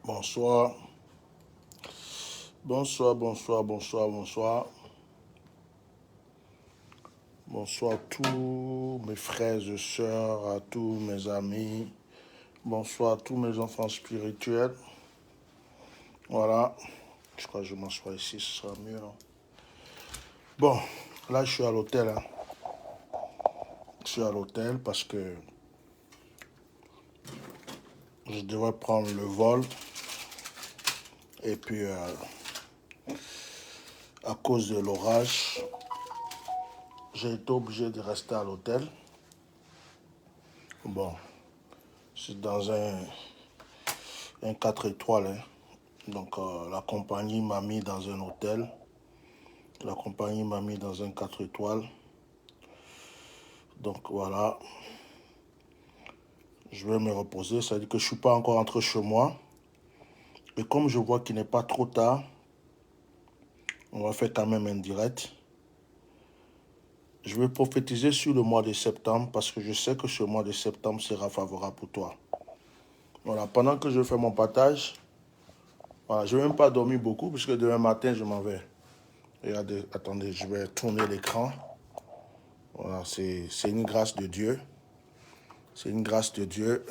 Bonsoir. Bonsoir, bonsoir, bonsoir, bonsoir. Bonsoir à tous mes frères et sœurs, à tous mes amis. Bonsoir à tous mes enfants spirituels. Voilà. Je crois que je m'assois ici, ce sera mieux. Hein. Bon, là je suis à l'hôtel. Hein. Je suis à l'hôtel parce que je devrais prendre le vol. Et puis, à cause de l'orage, j'ai été obligé de rester à l'hôtel. Bon, c'est dans un 4 étoiles. Hein. Donc, la compagnie m'a mis dans un hôtel. La compagnie m'a mis dans un 4 étoiles. Donc, voilà. Je vais me reposer. Ça veut dire que je ne suis pas encore rentré chez moi. Et comme je vois qu'il n'est pas trop tard, on va faire quand même un direct. Je vais prophétiser sur le mois de septembre parce que je sais que ce mois de septembre sera favorable pour toi. Voilà, pendant que je fais mon partage, voilà, je n'ai même pas dormi beaucoup puisque demain matin, je m'en vais. Regardez, attendez, je vais tourner l'écran. Voilà, c'est une grâce de Dieu. C'est une grâce de Dieu.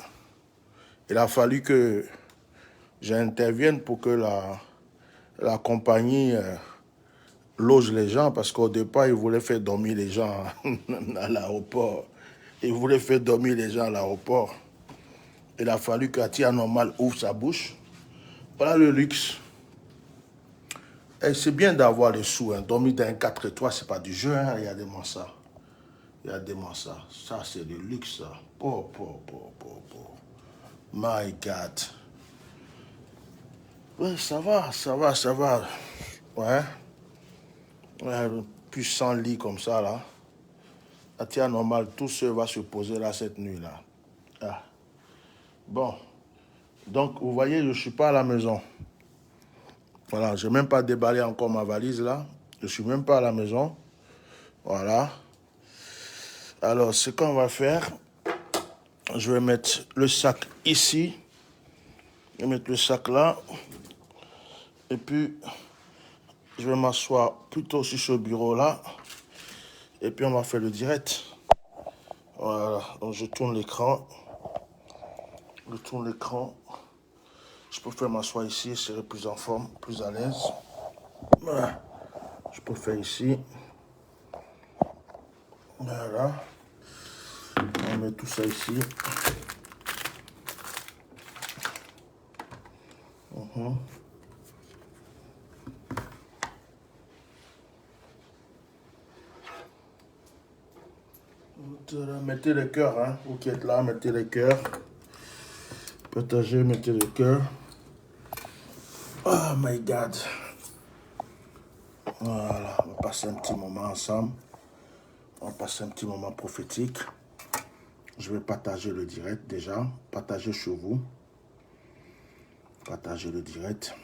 Il a fallu que j'intervienne pour que la compagnie loge les gens parce qu'au départ, ils voulaient faire dormir les gens à l'aéroport. Ils voulaient faire dormir les gens à l'aéroport. Il a fallu qu'Atia Normal ouvre sa bouche. Voilà le luxe. Et c'est bien d'avoir les sous. Hein. Dormir dans un 4 étoiles, c'est pas du jeu. Hein. Regardez-moi ça. Regardez-moi ça. Ça, c'est du luxe. Ça. Oh. My God. Ouais, ça va. Ouais. Un puissant lit comme ça, là. Atia Normal, tout seul va se poser là cette nuit-là. Ah. Bon. Donc, vous voyez, je ne suis pas à la maison. Voilà, je n'ai même pas déballé encore ma valise là. Je ne suis même pas à la maison. Voilà. Alors, ce qu'on va faire, je vais mettre le sac ici. Je vais mettre le sac là. Et puis, je vais m'asseoir plutôt sur ce bureau là. Et puis, on va faire le direct. Voilà. Donc, je tourne l'écran. Je préfère m'asseoir ici, je serai plus en forme, plus à l'aise. Voilà. Je peux faire ici. Voilà. On met tout ça ici. Mettez les cœurs, hein. Vous qui êtes là, mettez les cœurs. Partagez, mettez les cœurs. Oh my God. Voilà, on va passer un petit moment ensemble. On va passer un petit moment prophétique. Je vais partager le direct déjà. Partagez chez vous. Partagez le direct.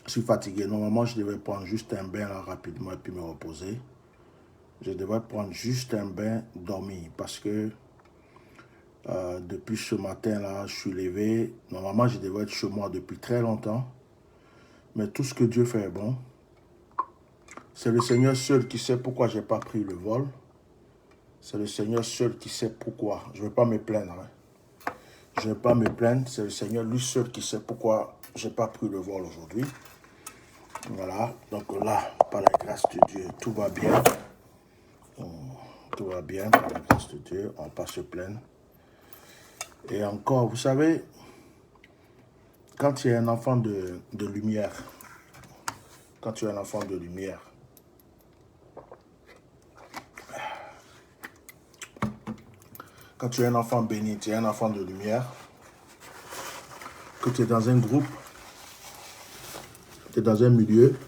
Je suis fatigué. Normalement, je devais prendre juste un bain là, rapidement et puis me reposer. Je devrais prendre juste un bain, dormir. Parce que depuis ce matin là, je suis levé. Normalement, je devrais être chez moi depuis très longtemps. Mais tout ce que Dieu fait est bon. C'est le Seigneur seul qui sait pourquoi je n'ai pas pris le vol. C'est le Seigneur seul qui sait pourquoi. Je ne vais pas me plaindre. Hein. Je ne vais pas me plaindre. C'est le Seigneur lui seul qui sait pourquoi je n'ai pas pris le vol aujourd'hui. Voilà. Donc là, par la grâce de Dieu, tout va bien. Tout va bien par la grâce de Dieu. On ne va pas se plaindre. Et encore, vous savez, quand tu es un enfant de lumière, quand tu es un enfant de lumière, quand tu es un enfant béni, tu es un enfant de lumière, que tu es dans un groupe, tu es dans un milieu,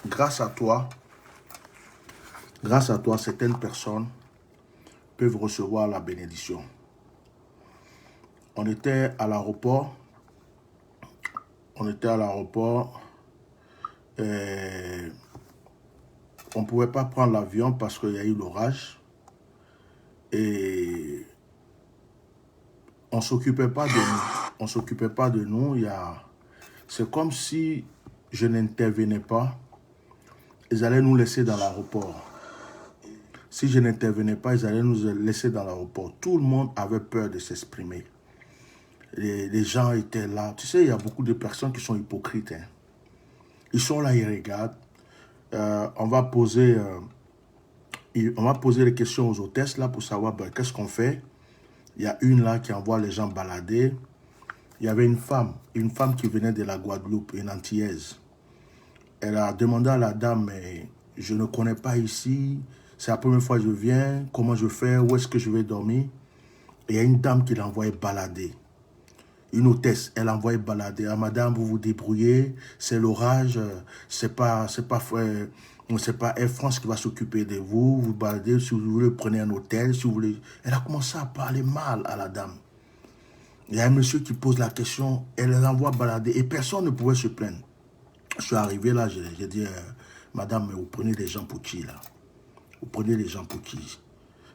grâce à toi, certaines personnes peuvent recevoir la bénédiction. On était à l'aéroport, on ne pouvait pas prendre l'avion parce qu'il y a eu l'orage et on ne s'occupait pas de nous. on ne s'occupait pas de nous. C'est comme si je n'intervenais pas. Ils allaient nous laisser dans l'aéroport. Si je n'intervenais pas, ils allaient nous laisser dans l'aéroport. Tout le monde avait peur de s'exprimer. Les gens étaient là. Tu sais, il y a beaucoup de personnes qui sont hypocrites. Hein. Ils sont là, ils regardent. On va poser les questions aux hôtesses là pour savoir qu'est-ce qu'on fait. Il y a une là qui envoie les gens balader. Il y avait une femme qui venait de la Guadeloupe, une Antillaise. Elle a demandé à la dame, mais je ne connais pas ici, c'est la première fois que je viens, comment je fais, où est-ce que je vais dormir? Et il y a une dame qui l'a envoyé balader. Une hôtesse, elle a envoyé balader. Ah, madame, vous vous débrouillez, c'est l'orage, c'est pas Air France qui va s'occuper de vous, vous baladez, si vous voulez, prenez un hôtel, si vous voulez. Elle a commencé à parler mal à la dame. Il y a un monsieur qui pose la question, elle l'envoie balader et personne ne pouvait se plaindre. Je suis arrivé là, j'ai dit, madame, mais vous prenez les gens pour qui là? Vous prenez les gens pour qui?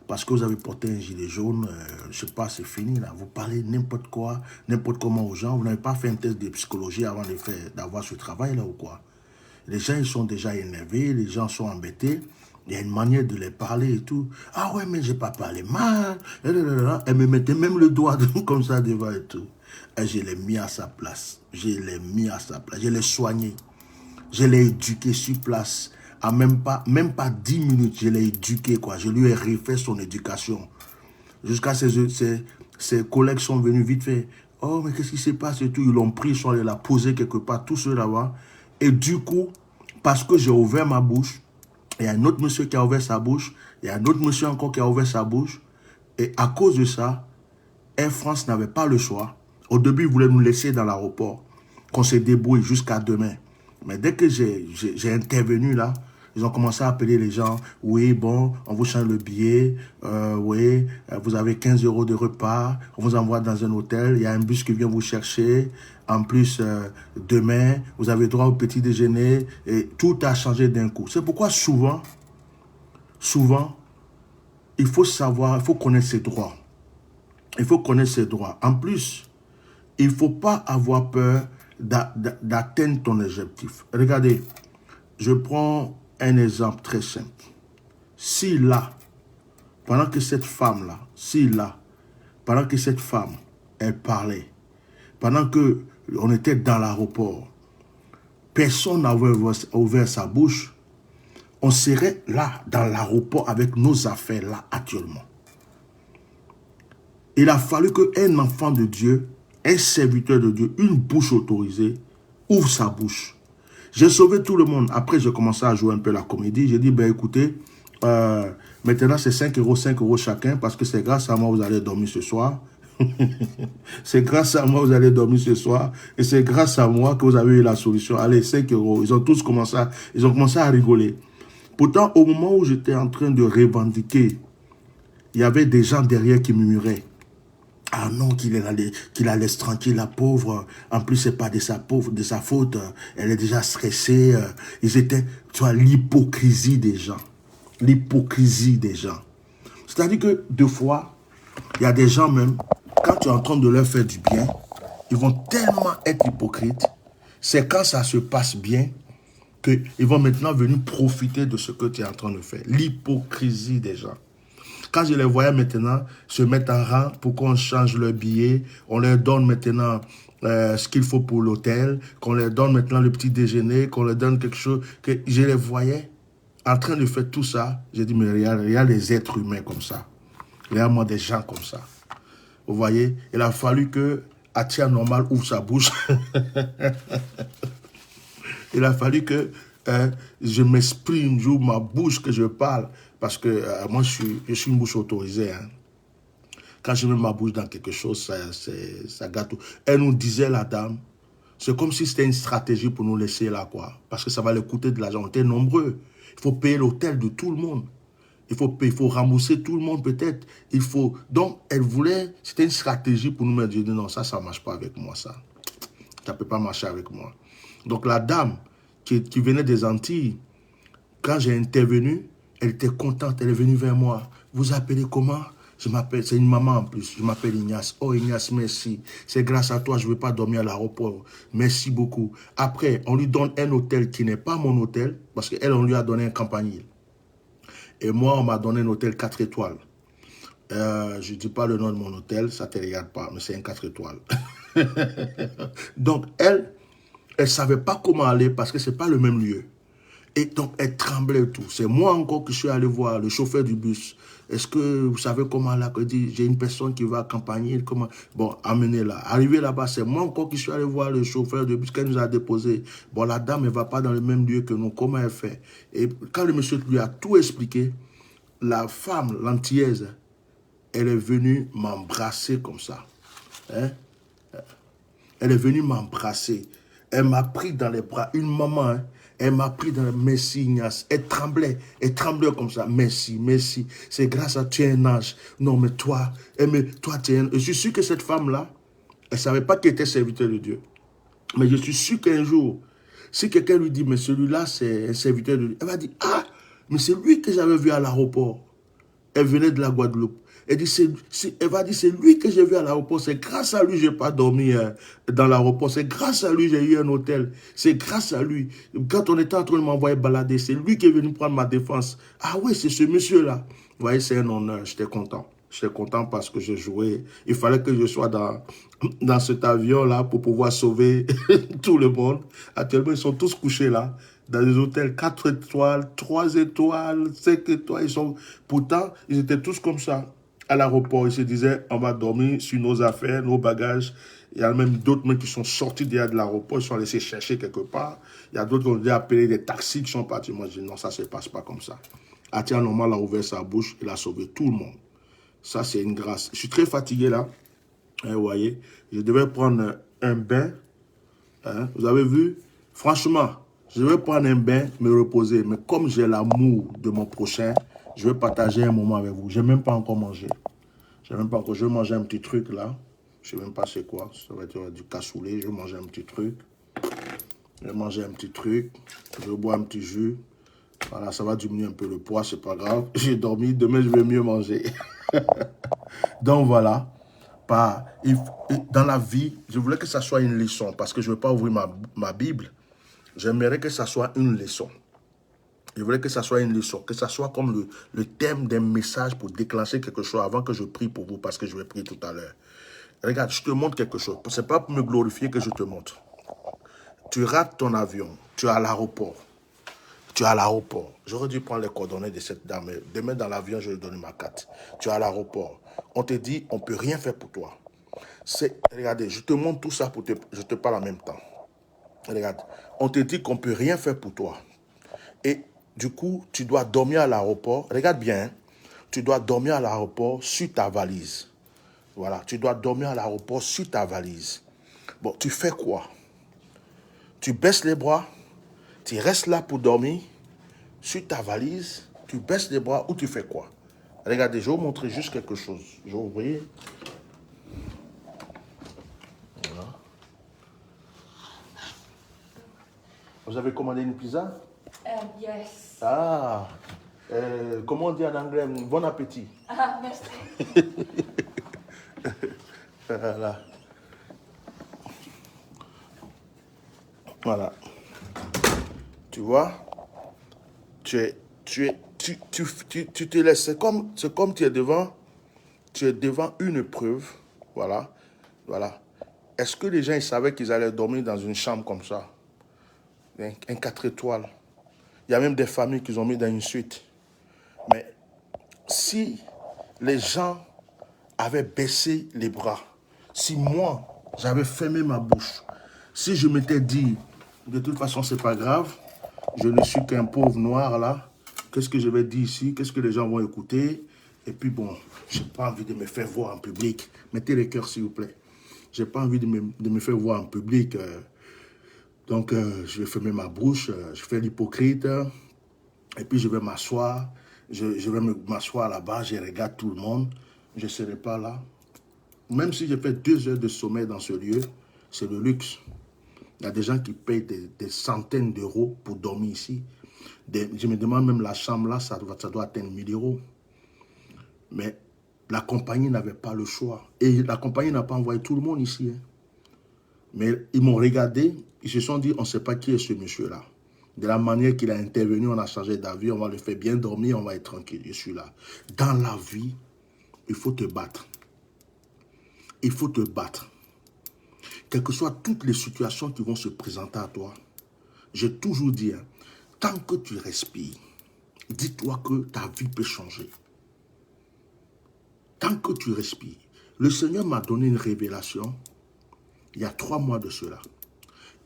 Parce que vous avez porté un gilet jaune, je ne sais pas, c'est fini là. Vous parlez n'importe quoi, n'importe comment aux gens. Vous n'avez pas fait un test de psychologie avant d'avoir ce travail là ou quoi? Les gens, ils sont déjà énervés, les gens sont embêtés. Il y a une manière de les parler et tout. Ah ouais, mais j'ai pas parlé mal. Elle me mettait même le doigt comme ça devant et tout. Et je l'ai mis à sa place. Je l'ai soigné. Je l'ai éduqué sur place. À même pas 10 minutes, je l'ai éduqué, quoi. Je lui ai refait son éducation. Jusqu'à ses collègues sont venus vite fait. Oh, mais qu'est-ce qui se passe et tout. Ils l'ont pris, ils sont allés la poser quelque part, tout ceux là-bas. Et du coup, parce que j'ai ouvert ma bouche, il y a un autre monsieur qui a ouvert sa bouche, il y a un autre monsieur encore qui a ouvert sa bouche. Et à cause de ça, Air France n'avait pas le choix. Au début, ils voulaient nous laisser dans l'aéroport, qu'on se débrouille jusqu'à demain. Mais dès que j'ai intervenu là, ils ont commencé à appeler les gens. Oui, bon, on vous change le billet. Oui, vous avez 15 € de repas. On vous envoie dans un hôtel. Il y a un bus qui vient vous chercher. En plus, demain, vous avez droit au petit déjeuner. Et tout a changé d'un coup. C'est pourquoi souvent, il faut savoir, il faut connaître ses droits. Il faut connaître ses droits. En plus, il ne faut pas avoir peur d'atteindre ton objectif. Regardez, je prends un exemple très simple. Si là, pendant que cette femme, elle parlait, pendant qu'on était dans l'aéroport, personne n'avait ouvert sa bouche, on serait là, dans l'aéroport, avec nos affaires là, actuellement. Il a fallu qu'un enfant de Dieu, un serviteur de Dieu, une bouche autorisée, ouvre sa bouche. J'ai sauvé tout le monde. Après, j'ai commencé à jouer un peu la comédie. J'ai dit, ben écoutez, maintenant c'est 5 € chacun, parce que c'est grâce à moi que vous allez dormir ce soir. C'est grâce à moi que vous allez dormir ce soir. Et c'est grâce à moi que vous avez eu la solution. Allez, 5 €. Ils ont tous commencé à rigoler. Pourtant, au moment où j'étais en train de revendiquer, il y avait des gens derrière qui murmuraient. Ah non, qu'il la laisse tranquille, la pauvre. En plus, c'est pas de sa faute. Elle est déjà stressée. Ils étaient, tu vois, l'hypocrisie des gens. L'hypocrisie des gens. C'est-à-dire que, des fois, il y a des gens même, quand tu es en train de leur faire du bien, ils vont tellement être hypocrites. C'est quand ça se passe bien qu'ils vont maintenant venir profiter de ce que tu es en train de faire. L'hypocrisie des gens. Quand je les voyais maintenant se mettre en rang pour qu'on change leur billet, on leur donne maintenant ce qu'il faut pour l'hôtel, qu'on leur donne maintenant le petit déjeuner, qu'on leur donne quelque chose, que je les voyais en train de faire tout ça. J'ai dit, mais regarde les êtres humains comme ça. Regarde-moi des gens comme ça. Vous voyez, il a fallu que Atia Normal ouvre sa bouche. Il a fallu que je m'exprime, j'ouvre ma bouche, que je parle. Parce que moi, je suis une bouche autorisée. Hein. Quand je mets ma bouche dans quelque chose, ça gâte tout. Elle nous disait, la dame, c'est comme si c'était une stratégie pour nous laisser là, quoi. Parce que ça va leur coûter de l'argent. On était nombreux. Il faut payer l'hôtel de tout le monde. Il faut rembourser tout le monde, peut-être. Donc, elle voulait, c'était une stratégie pour nous mettre, je dis, non, ça ne marche pas avec moi, ça. Ça ne peut pas marcher avec moi. Donc, la dame qui venait des Antilles, quand j'ai intervenu, elle était contente, elle est venue vers moi. Vous appelez comment? Je m'appelle, c'est une maman en plus. Je m'appelle Ignace. Oh Ignace, merci. C'est grâce à toi, je ne vais pas dormir à l'aéroport. Merci beaucoup. Après, on lui donne un hôtel qui n'est pas mon hôtel, parce qu'elle, on lui a donné un campanile. Et moi, on m'a donné un hôtel 4 étoiles. Je ne dis pas le nom de mon hôtel, ça ne te regarde pas, mais c'est un 4 étoiles. Donc, elle ne savait pas comment aller parce que ce n'est pas le même lieu. Et donc, elle tremblait et tout. C'est moi encore que je suis allé voir le chauffeur du bus. Est-ce que vous savez comment là, j'ai une personne qui va accompagner, comment, bon, amenez-la. Arrivé là-bas, c'est moi encore qui suis allé voir le chauffeur du bus qu'elle nous a déposé. Bon, la dame, elle ne va pas dans le même lieu que nous. Comment elle fait? Et quand le monsieur lui a tout expliqué, la femme, l'antillaise, elle est venue m'embrasser comme ça. Hein? Elle est venue m'embrasser. Elle m'a pris dans les bras. Une maman, hein? Elle m'a pris dans le merci Ignace. Elle tremblait comme ça. Merci, merci. C'est grâce à tu es un ange. Non, mais toi, toi tu es un... Je suis sûr que cette femme-là, elle ne savait pas qu'elle était serviteur de Dieu. Mais je suis sûr qu'un jour, si quelqu'un lui dit, mais celui-là, c'est un serviteur de Dieu, elle va dire, ah, mais c'est lui que j'avais vu à l'aéroport. Elle venait de la Guadeloupe. Elle va dire, c'est lui que j'ai vu à l'aéroport. C'est grâce à lui que je n'ai pas dormi dans l'aéroport. C'est grâce à lui que j'ai eu un hôtel. C'est grâce à lui. Quand on était en train de m'envoyer balader, c'est lui qui est venu prendre ma défense. Ah oui, c'est ce monsieur-là. Vous voyez, c'est un honneur. J'étais content. J'étais content parce que je jouais. Il fallait que je sois dans cet avion-là pour pouvoir sauver tout le monde. Actuellement, ils sont tous couchés là, dans des hôtels 4 étoiles, 3 étoiles, 5 étoiles. Pourtant, ils étaient tous comme ça. À l'aéroport, ils se disaient, on va dormir sur nos affaires, nos bagages. Il y a même d'autres qui sont sortis de l'aéroport, ils sont laissés chercher quelque part. Il y a d'autres qui ont dû appeler des taxis qui sont partis. Moi, je dis non, ça ne se passe pas comme ça. Atia Normal a ouvert sa bouche, il a sauvé tout le monde. Ça, c'est une grâce. Je suis très fatigué là. Hein, vous voyez, je devais prendre un bain. Hein, vous avez vu? Franchement, je vais prendre un bain, me reposer. Mais comme j'ai l'amour de mon prochain, je vais partager un moment avec vous. Je n'ai même pas encore mangé. Je vais manger un petit truc là. Je ne sais même pas c'est quoi. Ça va être du cassoulet. Je vais manger un petit truc. Je vais manger un petit truc. Je vais boire un petit jus. Voilà, ça va diminuer un peu le poids, c'est pas grave. J'ai dormi, demain je vais mieux manger. Donc voilà. Dans la vie, je voulais que ça soit une leçon parce que je ne veux pas ouvrir ma Bible. J'aimerais que ça soit une leçon. Je voulais que ça soit une leçon, que ça soit comme le thème d'un message pour déclencher quelque chose avant que je prie pour vous, parce que je vais prier tout à l'heure. Regarde, je te montre quelque chose. Ce n'est pas pour me glorifier que je te montre. Tu rates ton avion, tu es à l'aéroport. Tu es à l'aéroport. J'aurais dû prendre les coordonnées de cette dame. Demain, dans l'avion, je vais lui donner ma carte. Tu es à l'aéroport. On te dit, on ne peut rien faire pour toi. Regardez, je te montre tout ça, je te parle en même temps. Regarde, on te dit qu'on ne peut rien faire pour toi. Et du coup, tu dois dormir à l'aéroport. Regarde bien, hein, tu dois dormir à l'aéroport sur ta valise. Voilà, tu dois dormir à l'aéroport sur ta valise. Bon, tu fais quoi? Tu baisses les bras, tu restes là pour dormir sur ta valise, tu baisses les bras ou tu fais quoi? Regardez, je vais vous montrer juste quelque chose. Je vais ouvrir. Voilà. Vous avez commandé une pizza? Yes. Ah, comment on dit en anglais? Bon appétit. Ah, merci. Voilà. Voilà. Tu vois, tu te laisses. C'est comme tu es devant une épreuve. Voilà. Voilà. Est-ce que les gens ils savaient qu'ils allaient dormir dans une chambre comme ça? Un 4 étoiles. Il y a même des familles qui ont mis dans une suite. Mais si les gens avaient baissé les bras, si moi, j'avais fermé ma bouche, si je m'étais dit, de toute façon, c'est pas grave, je ne suis qu'un pauvre noir là, qu'est-ce que je vais dire ici, qu'est-ce que les gens vont écouter, et puis bon, j'ai pas envie de me faire voir en public. Mettez les cœurs s'il vous plaît. J'ai pas envie de me faire voir en public. Donc, je vais fermer ma bouche, je fais l'hypocrite, et puis je vais m'asseoir. Je vais m'asseoir là-bas, je regarde tout le monde, je ne serai pas là. Même si j'ai fait 2 heures de sommeil dans ce lieu, c'est le luxe. Il y a des gens qui payent des centaines d'euros pour dormir ici. Je me demande même la chambre là, ça doit atteindre 1000 euros. Mais La compagnie n'avait pas le choix. Et la compagnie n'a pas envoyé tout le monde ici. Hein. Mais ils m'ont regardé, ils se sont dit, on ne sait pas qui est ce monsieur-là. De la manière qu'il a intervenu, on a changé d'avis, on va le faire bien dormir, on va être tranquille. Je suis là. Dans la vie, il faut te battre. Il faut te battre. Quelles que soient toutes les situations qui vont se présenter à toi, j'ai toujours dit, hein, tant que tu respires, dis-toi que ta vie peut changer. Tant que tu respires. Le Seigneur m'a donné une révélation il y a 3 mois de cela.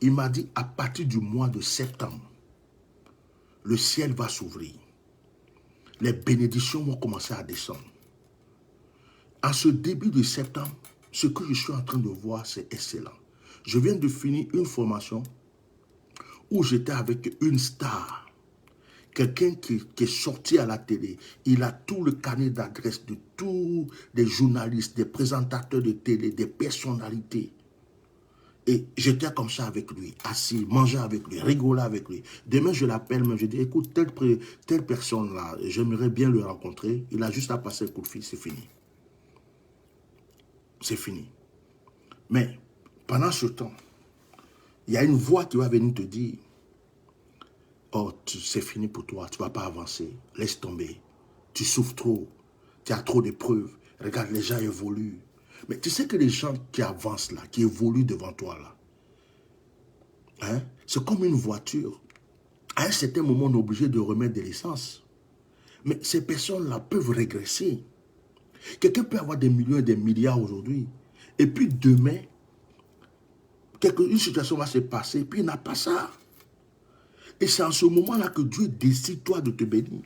Il m'a dit, à partir du mois de septembre, le ciel va s'ouvrir. Les bénédictions vont commencer à descendre. À ce début de septembre, ce que je suis en train de voir, c'est excellent. Je viens de finir une formation où j'étais avec une star. Quelqu'un qui est sorti à la télé. Il a tout le carnet d'adresse de tous les journalistes, des présentateurs de télé, des personnalités. Et j'étais comme ça avec lui, assis, mangeant avec lui, rigolant avec lui. Demain, je l'appelle, mais je dis, écoute, telle personne-là, j'aimerais bien le rencontrer. Il a juste à passer le coup de fil, c'est fini. C'est fini. Mais pendant ce temps, il y a une voix qui va venir te dire, oh, c'est fini pour toi, tu ne vas pas avancer, laisse tomber. Tu souffres trop, tu as trop d'épreuves. Regarde, les gens évoluent. Mais tu sais que les gens qui avancent là, qui évoluent devant toi là, hein, c'est comme une voiture. À un certain moment, on est obligé de remettre de l'essence. Mais ces personnes-là peuvent régresser. Quelqu'un peut avoir des millions et des milliards aujourd'hui. Et puis demain, une situation va se passer, et puis il n'a pas ça. Et c'est en ce moment-là que Dieu décide, toi, de te bénir.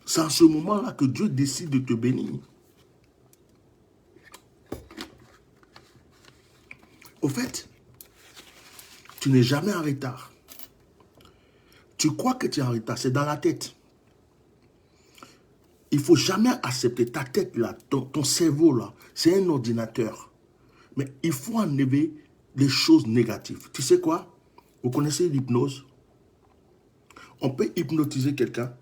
C'est en ce moment-là que Dieu décide de te bénir. Au fait, tu n'es jamais en retard. Tu crois que tu es en retard, c'est dans la tête. Il ne faut jamais accepter ta tête là, ton cerveau là, c'est un ordinateur. Mais il faut enlever les choses négatives. Tu sais quoi? Vous connaissez l'hypnose? On peut hypnotiser quelqu'un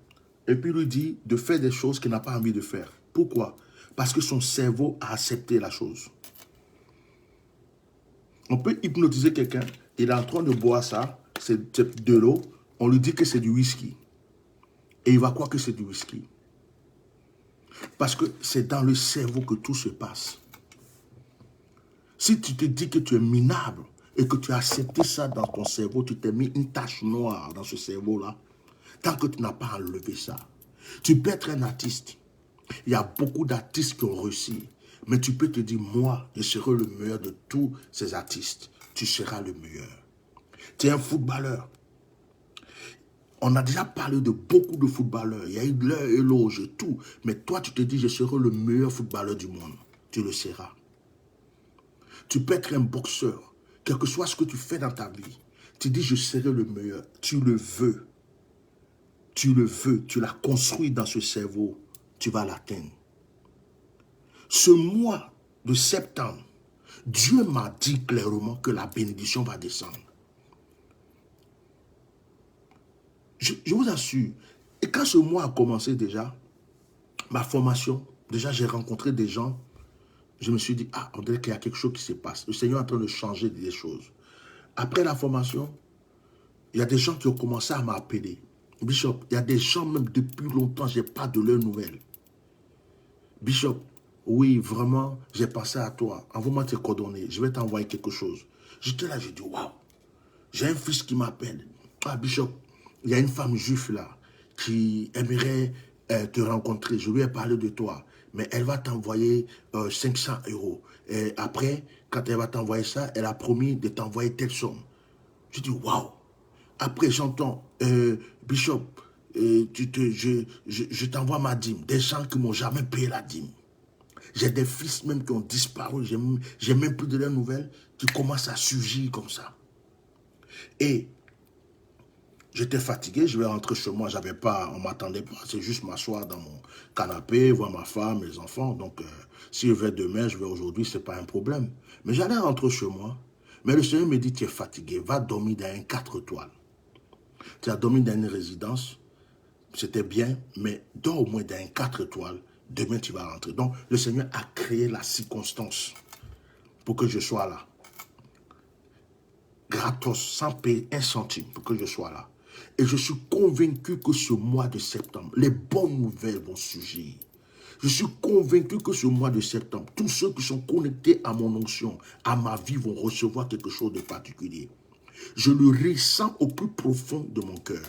et puis lui dire de faire des choses qu'il n'a pas envie de faire. Pourquoi? Parce que son cerveau a accepté la chose. On peut hypnotiser quelqu'un, il est en train de boire ça, c'est de l'eau, on lui dit que c'est du whisky. Et il va croire que c'est du whisky. Parce que c'est dans le cerveau que tout se passe. Si tu te dis que tu es minable et que tu as accepté ça dans ton cerveau, tu t'es mis une tache noire dans ce cerveau-là, tant que tu n'as pas enlevé ça. Tu peux être un artiste. Il y a beaucoup d'artistes qui ont réussi. Mais tu peux te dire, moi, je serai le meilleur de tous ces artistes. Tu seras le meilleur. Tu es un footballeur. On a déjà parlé de beaucoup de footballeurs. Il y a eu leur éloge et tout. Mais toi, tu te dis, je serai le meilleur footballeur du monde. Tu le seras. Tu peux être un boxeur. Quel que soit ce que tu fais dans ta vie. Tu dis, je serai le meilleur. Tu le veux. Tu le veux. Tu l'as construit dans ce cerveau. Tu vas l'atteindre. Ce mois de septembre, Dieu m'a dit clairement que la bénédiction va descendre. Je vous assure, et quand ce mois a commencé déjà, ma formation, déjà j'ai rencontré des gens, je me suis dit, ah, on dirait qu'il y a quelque chose qui se passe. Le Seigneur est en train de changer des choses. Après la formation, il y a des gens qui ont commencé à m'appeler. Bishop, il y a des gens même depuis longtemps, je n'ai pas de leurs nouvelles. Bishop, oui, vraiment, j'ai pensé à toi. Envoie-moi tes coordonnées, je vais t'envoyer quelque chose. J'étais là, j'ai dit, waouh, j'ai un fils qui m'appelle. Ah, Bishop, il y a une femme juive là qui aimerait te rencontrer. Je lui ai parlé de toi, mais elle va t'envoyer 500 €. Et après, quand elle va t'envoyer ça, elle a promis de t'envoyer telle somme. Je dis, waouh. Après, j'entends, Bishop, je t'envoie ma dîme. Des gens qui ne m'ont jamais payé la dîme. J'ai des fils même qui ont disparu, j'ai même plus de leurs nouvelles, qui commencent à surgir comme ça. Et j'étais fatigué, je vais rentrer chez moi, j'avais pas, on ne m'attendait pas, c'est juste m'asseoir dans mon canapé, voir ma femme, les enfants. Donc, si je vais demain, je vais aujourd'hui, ce n'est pas un problème. Mais j'allais rentrer chez moi, mais le Seigneur me dit, tu es fatigué, va dormir dans un 4 étoiles. Tu as dormi dans une résidence, c'était bien, mais dors au moins dans un 4 étoiles, demain tu vas rentrer. Donc, le Seigneur a créé la circonstance pour que je sois là. Gratos, sans payer un centime pour que je sois là. Et je suis convaincu que ce mois de septembre, les bonnes nouvelles vont surgir. Je suis convaincu que ce mois de septembre, tous ceux qui sont connectés à mon onction, à ma vie, vont recevoir quelque chose de particulier. Je le ressens au plus profond de mon cœur.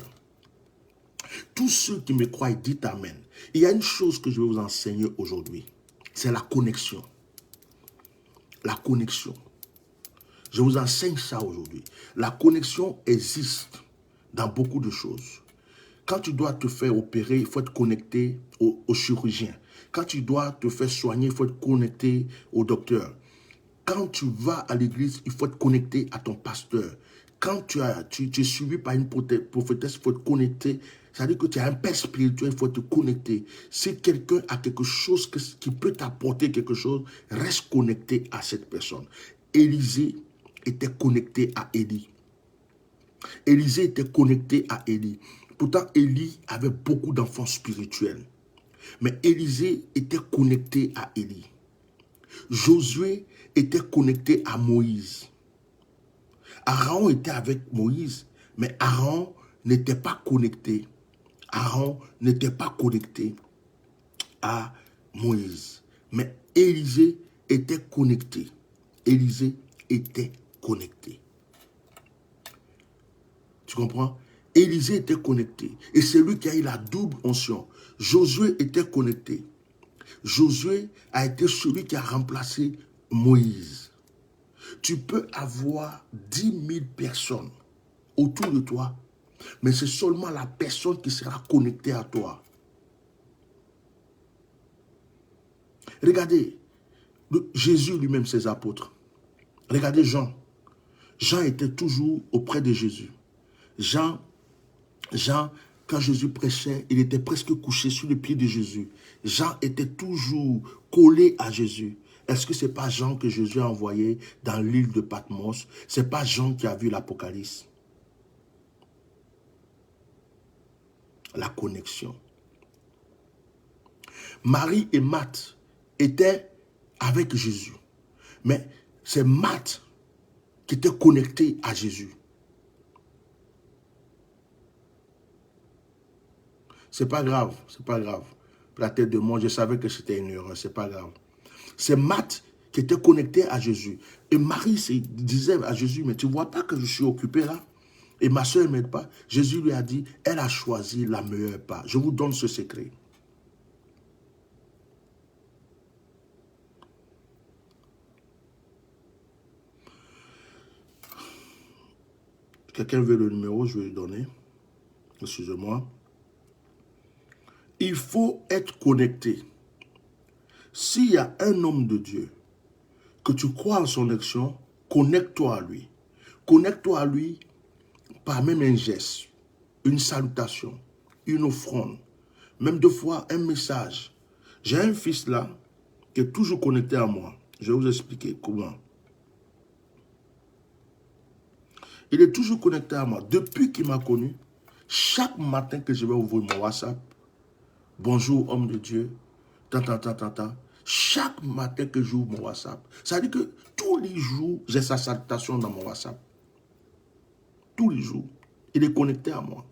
Tous ceux qui me croient, dites Amen. Il y a une chose que je vais vous enseigner aujourd'hui. C'est la connexion. La connexion. Je vous enseigne ça aujourd'hui. La connexion existe dans beaucoup de choses. Quand tu dois te faire opérer, il faut être connecté au chirurgien. Quand tu dois te faire soigner, il faut être connecté au docteur. Quand tu vas à l'église, il faut être connecté à ton pasteur. Quand tu es suivi par une prophétesse, il faut être connecté. C'est-à-dire que tu as un père spirituel, il faut te connecter. Si quelqu'un a quelque chose qui peut t'apporter quelque chose, reste connecté à cette personne. Élisée était connecté à Élie. Élisée était connecté à Élie. Pourtant, Élie avait beaucoup d'enfants spirituels. Mais Élisée était connecté à Élie. Josué était connecté à Moïse. Aaron était avec Moïse, mais Aaron n'était pas connecté. Aaron n'était pas connecté à Moïse. Mais Élisée était connecté. Élisée était connecté. Tu comprends? Élisée était connecté. Et c'est lui qui a eu la double onction. Josué était connecté. Josué a été celui qui a remplacé Moïse. Tu peux avoir 10 000 personnes autour de toi, mais c'est seulement la personne qui sera connectée à toi. Regardez, Jésus lui-même, ses apôtres. Regardez Jean. Jean était toujours auprès de Jésus. Jean, quand Jésus prêchait, il était presque couché sur les pieds de Jésus. Jean était toujours collé à Jésus. Est-ce que ce n'est pas Jean que Jésus a envoyé dans l'île de Patmos? Ce n'est pas Jean qui a vu l'Apocalypse. La connexion. Marie et Marthe étaient avec Jésus. Mais c'est Marthe qui était connectée à Jésus. C'est pas grave, c'est pas grave. La tête de moi, je savais que c'était une erreur, c'est pas grave. C'est Marthe qui était connecté à Jésus. Et Marie disait à Jésus, mais tu ne vois pas que je suis occupé là? Et ma soeur ne m'aide pas. Jésus lui a dit, elle a choisi la meilleure part. Je vous donne ce secret. Quelqu'un veut le numéro, je vais lui donner. Excusez-moi. Il faut être connecté. S'il y a un homme de Dieu, que tu crois en son action, connecte-toi à lui. Connecte-toi à lui par même un geste, une salutation, une offrande, même deux fois un message. J'ai un fils là qui est toujours connecté à moi. Je vais vous expliquer comment. Il est toujours connecté à moi. Depuis qu'il m'a connu, chaque matin que je vais ouvrir mon WhatsApp, bonjour homme de Dieu, chaque matin que j'ouvre mon WhatsApp, ça veut dire que tous les jours, j'ai sa salutation dans mon WhatsApp. Tous les jours. Il est connecté à moi.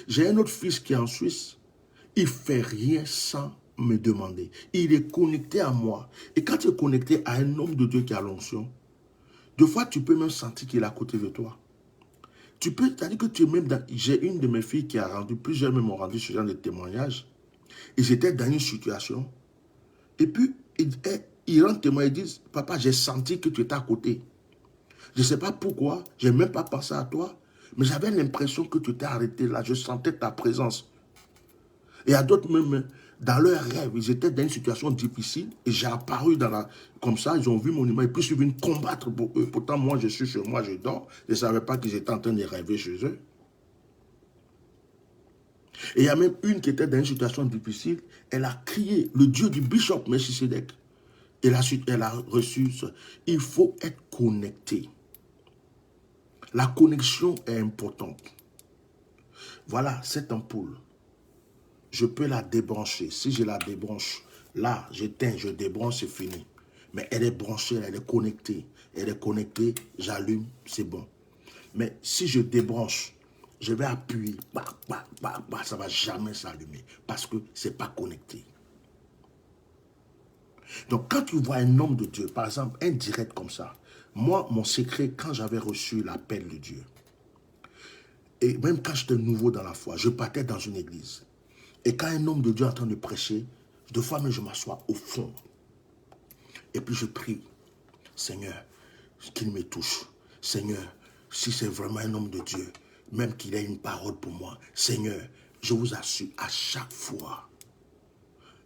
J'ai un autre fils qui est en Suisse. Il ne fait rien sans me demander. Il est connecté à moi. Et quand tu es connecté à un homme de Dieu qui a l'onction, des fois, tu peux même sentir qu'il est à côté de toi. Tu peux, c'est-à-dire que tu es même dans... J'ai une de mes filles qui a rendu, plusieurs même ont rendu ce genre de témoignages. Ils étaient dans une situation. Et puis, ils rendent témoin, ils disent, papa, j'ai senti que tu étais à côté. Je ne sais pas pourquoi, je n'ai même pas pensé à toi, mais j'avais l'impression que tu t'es arrêté là. Je sentais ta présence. Et il y a d'autres même, dans leurs rêves, ils étaient dans une situation difficile et j'ai apparu comme ça, ils ont vu mon image et puis ils sont venus combattre pour eux. Pourtant, moi, je suis chez moi, je dors. Je ne savais pas qu'ils étaient en train de rêver chez eux. Et il y a même une qui était dans une situation difficile. Elle a crié, le Dieu du bishop Melchisedec. Elle a reçu ça. Il faut être connecté. La connexion est importante. voilà, cette ampoule, je peux la débrancher. Si je la débranche, là, j'éteins, je débranche, c'est fini. Mais elle est branchée, elle est connectée. Elle est connectée, j'allume, c'est bon. Mais si je débranche, je vais appuyer, ça ne va jamais s'allumer parce que ce n'est pas connecté. Donc, quand tu vois un homme de Dieu, par exemple, un direct comme ça, moi, mon secret, quand j'avais reçu l'appel de Dieu, et même quand j'étais nouveau dans la foi, je partais dans une église. Et quand un homme de Dieu est en train de prêcher, deux fois même je m'assois au fond. Et puis je prie, Seigneur, qu'il me touche. Seigneur, si c'est vraiment un homme de Dieu, même qu'il ait une parole pour moi, Seigneur, je vous assure, à chaque fois,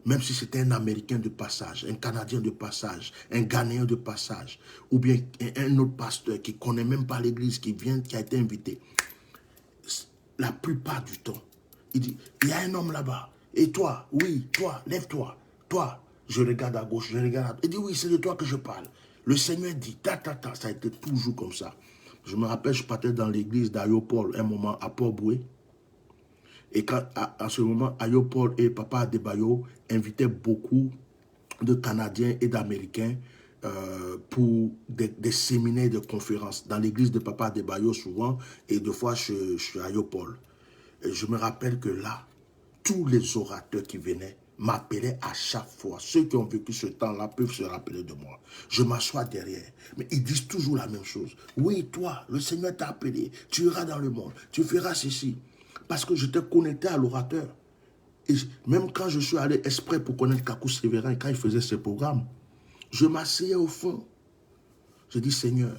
même si c'était un Américain de passage, un Canadien de passage, un Ghanéen de passage, ou bien un autre pasteur qui ne connaît même pas l'église, qui vient, qui a été invité, la plupart du temps, il dit, il y a un homme là-bas, et toi, oui, toi, lève-toi, toi, je regarde à gauche, je regarde à droite, il dit, oui, c'est de toi que je parle. Le Seigneur dit, ça a été toujours comme ça. Je me rappelle, je partais dans l'église d'Ayopol un moment à Port-Boué. Et quand, à ce moment, Ayopol et Papa Adebayo invitaient beaucoup de Canadiens et d'Américains pour des séminaires de conférences. Dans l'église de Papa Adebayo souvent, et deux fois chez Ayopol. Et je me rappelle que là, tous les orateurs qui venaient m'appelaient à chaque fois. Ceux qui ont vécu ce temps-là peuvent se rappeler de moi. Je m'assois derrière. Mais ils disent toujours la même chose. Oui, toi, le Seigneur t'a appelé. Tu iras dans le monde. Tu feras ceci. Parce que j'étais connecté à l'orateur. Et même quand je suis allé exprès pour connaître Kakou Sévérin, quand il faisait ses programmes, je m'asseyais au fond. Je dis, Seigneur,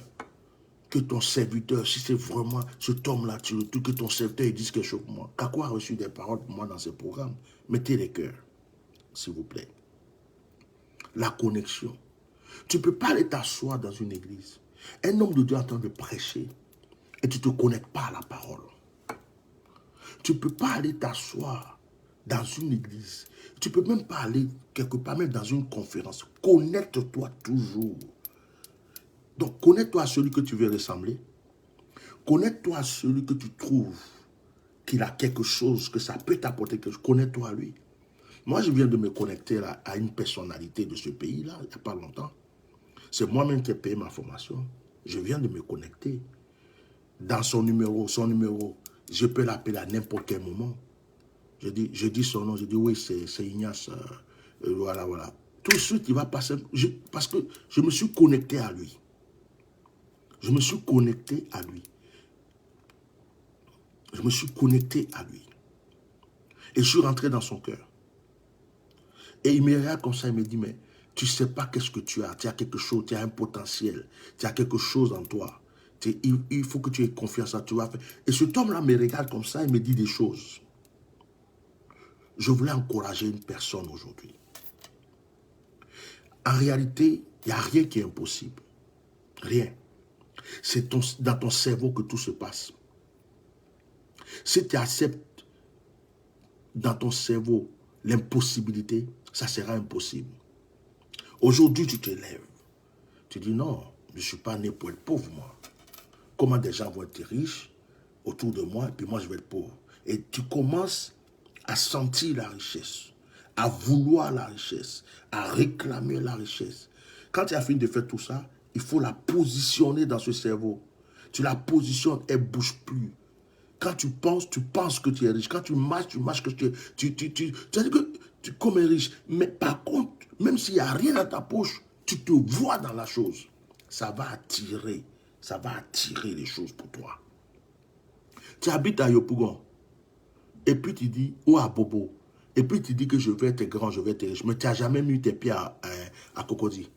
que ton serviteur, si c'est vraiment cet homme-là, que ton serviteur dise quelque chose pour moi. Kakou a reçu des paroles pour moi dans ses programmes. Mettez les cœurs, s'il vous plaît. La connexion. Tu ne peux pas aller t'asseoir dans une église. Un homme de Dieu est en train de prêcher et tu ne te connectes pas à la parole. Tu ne peux pas aller t'asseoir dans une église. Tu ne peux même pas aller quelque part, même dans une conférence. Connecte-toi toujours. Donc, connecte-toi à celui que tu veux ressembler. Connecte-toi à celui que tu trouves qu'il a quelque chose, que ça peut t'apporter quelque chose. Connecte-toi à lui. Moi, je viens de me connecter à une personnalité de ce pays-là, il n'y a pas longtemps. C'est moi-même qui ai payé ma formation. Je viens de me connecter. Dans son numéro, je peux l'appeler à n'importe quel moment. Je dis son nom, je dis oui, c'est Ignace. Voilà. Tout de suite, il va passer, parce que je me suis connecté à lui. Je me suis connecté à lui. Je me suis connecté à lui. Et je suis rentré dans son cœur. Et il me regarde comme ça, il me dit, mais tu ne sais pas qu'est-ce que tu as. Tu as quelque chose, tu as un potentiel. Tu as quelque chose en toi. Il faut que tu aies confiance en toi. Et cet homme-là me regarde comme ça, il me dit des choses. Je voulais encourager une personne aujourd'hui. En réalité, il n'y a rien qui est impossible. Rien. C'est dans ton cerveau que tout se passe. Si tu acceptes dans ton cerveau l'impossibilité, ça sera impossible. Aujourd'hui, tu te lèves. Tu dis non, je ne suis pas né pour être pauvre, moi. Comment des gens vont être riches autour de moi, et puis moi, je vais être pauvre. Et tu commences à sentir la richesse, à vouloir la richesse, à réclamer la richesse. Quand tu as fini de faire tout ça, il faut la positionner dans ce cerveau. Tu la positionnes, elle ne bouge plus. Quand tu penses que tu es riche. Quand tu marches que tu es... Tu dis que tu es comme un riche. Mais par contre, même s'il n'y a rien dans ta poche, tu te vois dans la chose. Ça va attirer les choses pour toi. Tu habites à Yopougon. Et puis tu dis, ou à Bobo. Et puis tu dis que je vais être grand, je vais être riche. Mais tu n'as jamais mis tes pieds à Cocody.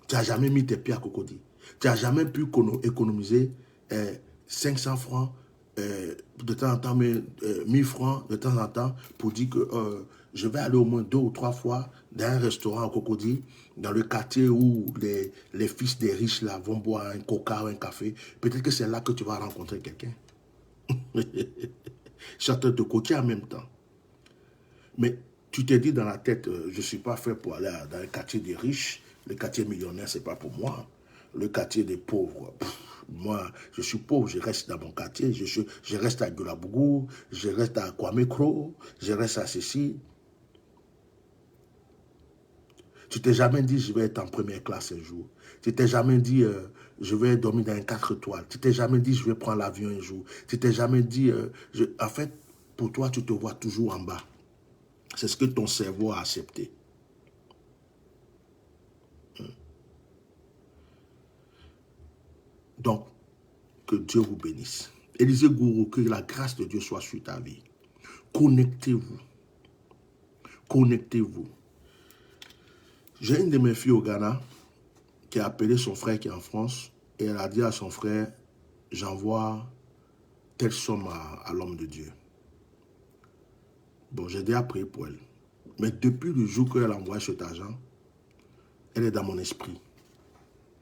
Tu n'as jamais mis tes pieds à Cocody. Tu n'as jamais pu économiser 500 francs, de temps en temps, 1000 francs de temps en temps, pour dire que je vais aller au moins 2 ou 3 fois dans un restaurant à Cocody, dans le quartier où les fils des riches là vont boire un coca ou un café. Peut-être que c'est là que tu vas rencontrer quelqu'un. Chacun te coquille en même temps. Mais tu te dis dans la tête, je ne suis pas fait pour aller dans le quartier des riches. Le quartier millionnaire, ce n'est pas pour moi. Le quartier des pauvres, Moi, je suis pauvre, je reste dans mon quartier, je reste à Gulabougou, je reste à Kwamekro, je reste à ceci. Tu t'es jamais dit, je vais être en première classe un jour. Tu t'es jamais dit, je vais dormir dans un 4 étoiles. Tu t'es jamais dit, je vais prendre l'avion un jour. Tu t'es jamais dit, en fait, pour toi, tu te vois toujours en bas. C'est ce que ton cerveau a accepté. Donc, que Dieu vous bénisse. Élisée Gourou, que la grâce de Dieu soit sur ta vie. Connectez-vous. Connectez-vous. J'ai une de mes filles au Ghana qui a appelé son frère qui est en France et elle a dit à son frère, j'envoie telle somme à l'homme de Dieu. Bon, j'ai déjà prié pour elle. Mais depuis le jour qu'elle a envoyé cet argent, elle est dans mon esprit.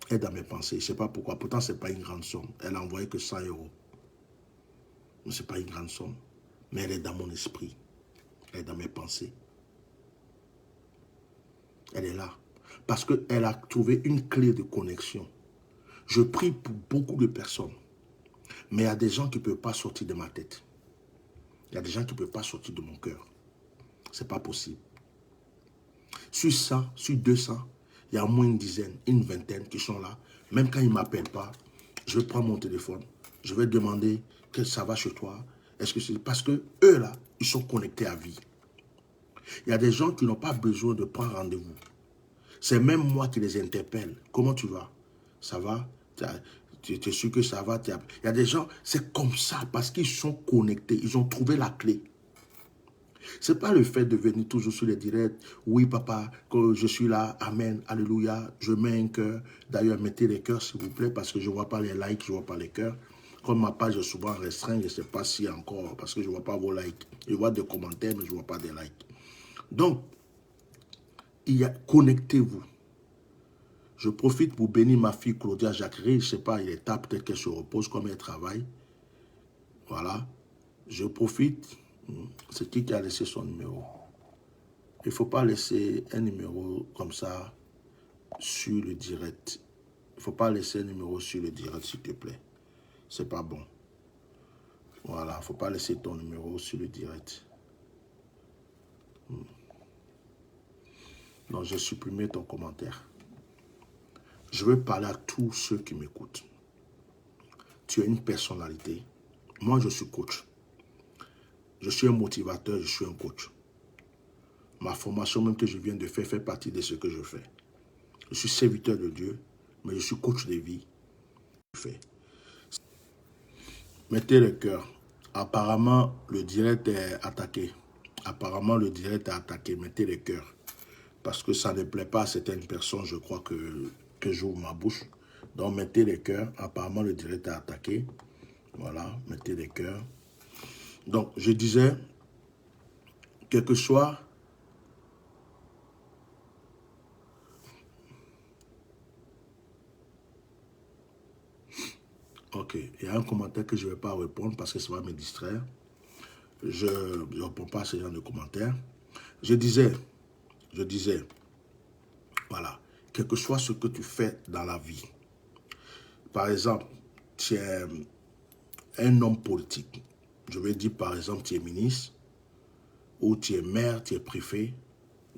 Elle est dans mes pensées. Je ne sais pas pourquoi. Pourtant, ce n'est pas une grande somme. Elle n'a envoyé que 100 €. Ce n'est pas une grande somme. Mais elle est dans mon esprit. Elle est dans mes pensées. Elle est là. Parce qu'elle a trouvé une clé de connexion. Je prie pour beaucoup de personnes. Mais il y a des gens qui ne peuvent pas sortir de ma tête. Il y a des gens qui ne peuvent pas sortir de mon cœur. Ce n'est pas possible. Sur 100, sur 200, il y a au moins une dizaine, une vingtaine qui sont là. Même quand ils ne m'appellent pas, je vais prendre mon téléphone. Je vais demander que ça va chez toi. Est-ce que c'est... Parce que eux là, ils sont connectés à vie. Il y a des gens qui n'ont pas besoin de prendre rendez-vous. C'est même moi qui les interpelle. Comment tu vas? Ça va? Tu es sûr que ça va? Il y a des gens, c'est comme ça parce qu'ils sont connectés. Ils ont trouvé la clé. Ce n'est pas le fait de venir toujours sur les directs. Oui, papa, que je suis là. Amen. Alléluia. Je mets un cœur. D'ailleurs, mettez les cœurs, s'il vous plaît, parce que je ne vois pas les likes, je ne vois pas les cœurs. Comme ma page est souvent restreinte, je ne sais pas si encore, parce que je ne vois pas vos likes. Je vois des commentaires, mais je ne vois pas des likes. Donc, connectez-vous. Je profite pour bénir ma fille Claudia Jacquerie. Je ne sais pas, il est tard, peut-être qu'elle se repose comme elle travaille. Voilà. Je profite. C'est qui a laissé son numéro? Il ne faut pas laisser un numéro comme ça sur le direct. Il ne faut pas laisser un numéro sur le direct, s'il te plaît. C'est pas bon. Voilà, il ne faut pas laisser ton numéro sur le direct. Donc, j'ai supprimé ton commentaire. Je veux parler à tous ceux qui m'écoutent. Tu as une personnalité. Moi, je suis coach. Je suis un motivateur, je suis un coach. Ma formation même que je viens de faire fait partie de ce que je fais. Je suis serviteur de Dieu, mais je suis coach de vie. Mettez le cœur. Apparemment, le direct est attaqué. Apparemment, le direct est attaqué. Mettez le cœur. Parce que ça ne plaît pas à certaines personnes, je crois que j'ouvre ma bouche. Donc, mettez les cœurs. Apparemment, le direct est attaqué. Voilà, mettez les cœurs. Donc, je disais, quel que soit... Ok, il y a un commentaire que je ne vais pas répondre parce que ça va me distraire. Je ne réponds pas à ce genre de commentaires. Je disais, voilà, quel que soit ce que tu fais dans la vie. Par exemple, tu es un homme politique. Je vais dire par exemple, tu es ministre, ou tu es maire, tu es préfet.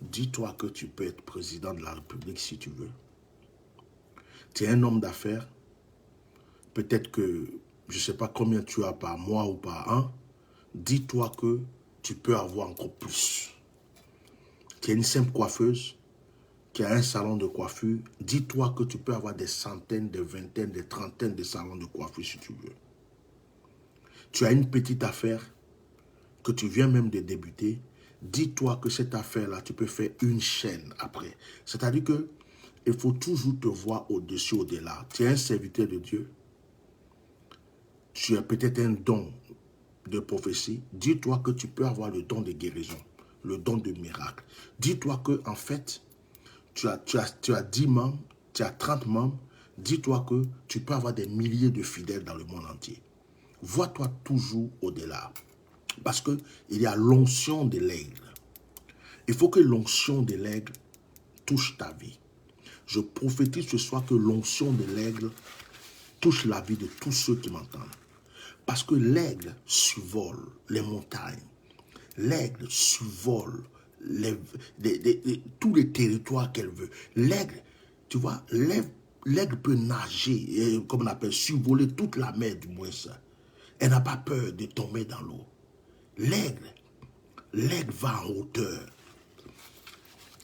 Dis-toi que tu peux être président de la République si tu veux. Tu es un homme d'affaires. Peut-être que, je ne sais pas combien tu as par mois ou par an. Dis-toi que tu peux avoir encore plus. Tu es une simple coiffeuse qui a un salon de coiffure. Dis-toi que tu peux avoir des centaines, des vingtaines, des trentaines de salons de coiffure si tu veux. Tu as une petite affaire que tu viens même de débuter. Dis-toi que cette affaire-là, tu peux faire une chaîne après. C'est-à-dire que il faut toujours te voir au-dessus, au-delà. Tu es un serviteur de Dieu. Tu as peut-être un don de prophétie. Dis-toi que tu peux avoir le don de guérison, le don de miracle. Dis-toi que en fait, tu as 10 membres, tu as 30 membres. Dis-toi que tu peux avoir des milliers de fidèles dans le monde entier. Vois-toi toujours au-delà. Parce qu'il y a l'onction de l'aigle. Il faut que l'onction de l'aigle touche ta vie. Je prophétise ce soir que l'onction de l'aigle touche la vie de tous ceux qui m'entendent. Parce que l'aigle survole les montagnes. L'aigle survole tous les territoires qu'elle veut. L'aigle, tu vois, l'aigle peut nager, comme on appelle, survoler toute la mer du moins ça. Elle n'a pas peur de tomber dans l'eau. L'aigle va en hauteur.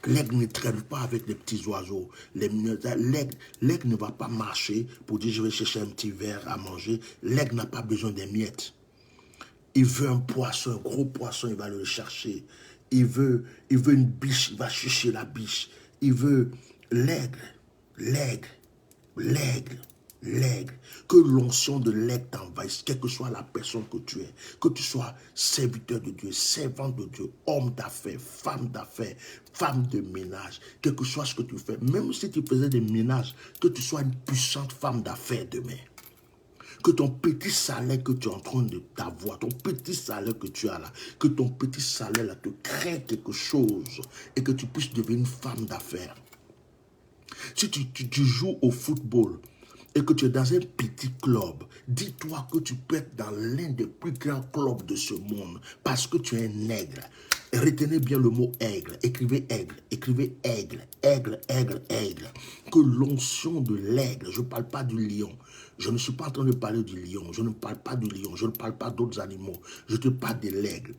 L'aigle ne traîne pas avec les petits oiseaux. L'aigle ne va pas marcher pour dire je vais chercher un petit verre à manger. L'aigle n'a pas besoin des miettes. Il veut un poisson, un gros poisson, il va le chercher. Il veut une biche, il va chercher la biche. Il veut l'aigle. Que l'onction de l'aigle t'envahisse, quelle que soit la personne que tu es. Que tu sois serviteur de Dieu, servante de Dieu, homme d'affaires, femme de ménage. Quel que soit ce que tu fais, même si tu faisais des ménages, que tu sois une puissante femme d'affaires demain. Que ton petit salaire que tu es en train de t'avoir, ton petit salaire que tu as là, que ton petit salaire là te crée quelque chose et que tu puisses devenir une femme d'affaires. Si tu joues au football et que tu es dans un petit club, dis-toi que tu peux être dans l'un des plus grands clubs de ce monde parce que tu es un aigle. Et retenez bien le mot aigle. Écrivez aigle. Que l'onction de l'aigle, je ne parle pas du lion. Je ne suis pas en train de parler du lion. Je ne parle pas du lion. Je ne parle pas d'autres animaux. Je te parle de l'aigle.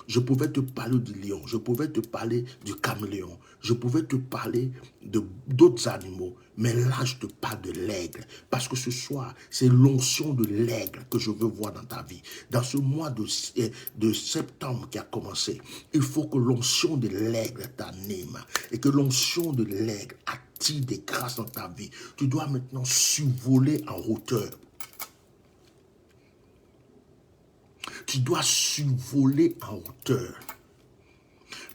Je pouvais te parler du lion, je pouvais te parler du caméléon, je pouvais te parler d'autres animaux, mais là je te parle de l'aigle, parce que ce soir, c'est l'onction de l'aigle que je veux voir dans ta vie. Dans ce mois de septembre qui a commencé, il faut que l'onction de l'aigle t'anime, et que l'onction de l'aigle attire des grâces dans ta vie. Tu dois maintenant survoler en hauteur. Tu dois survoler en hauteur.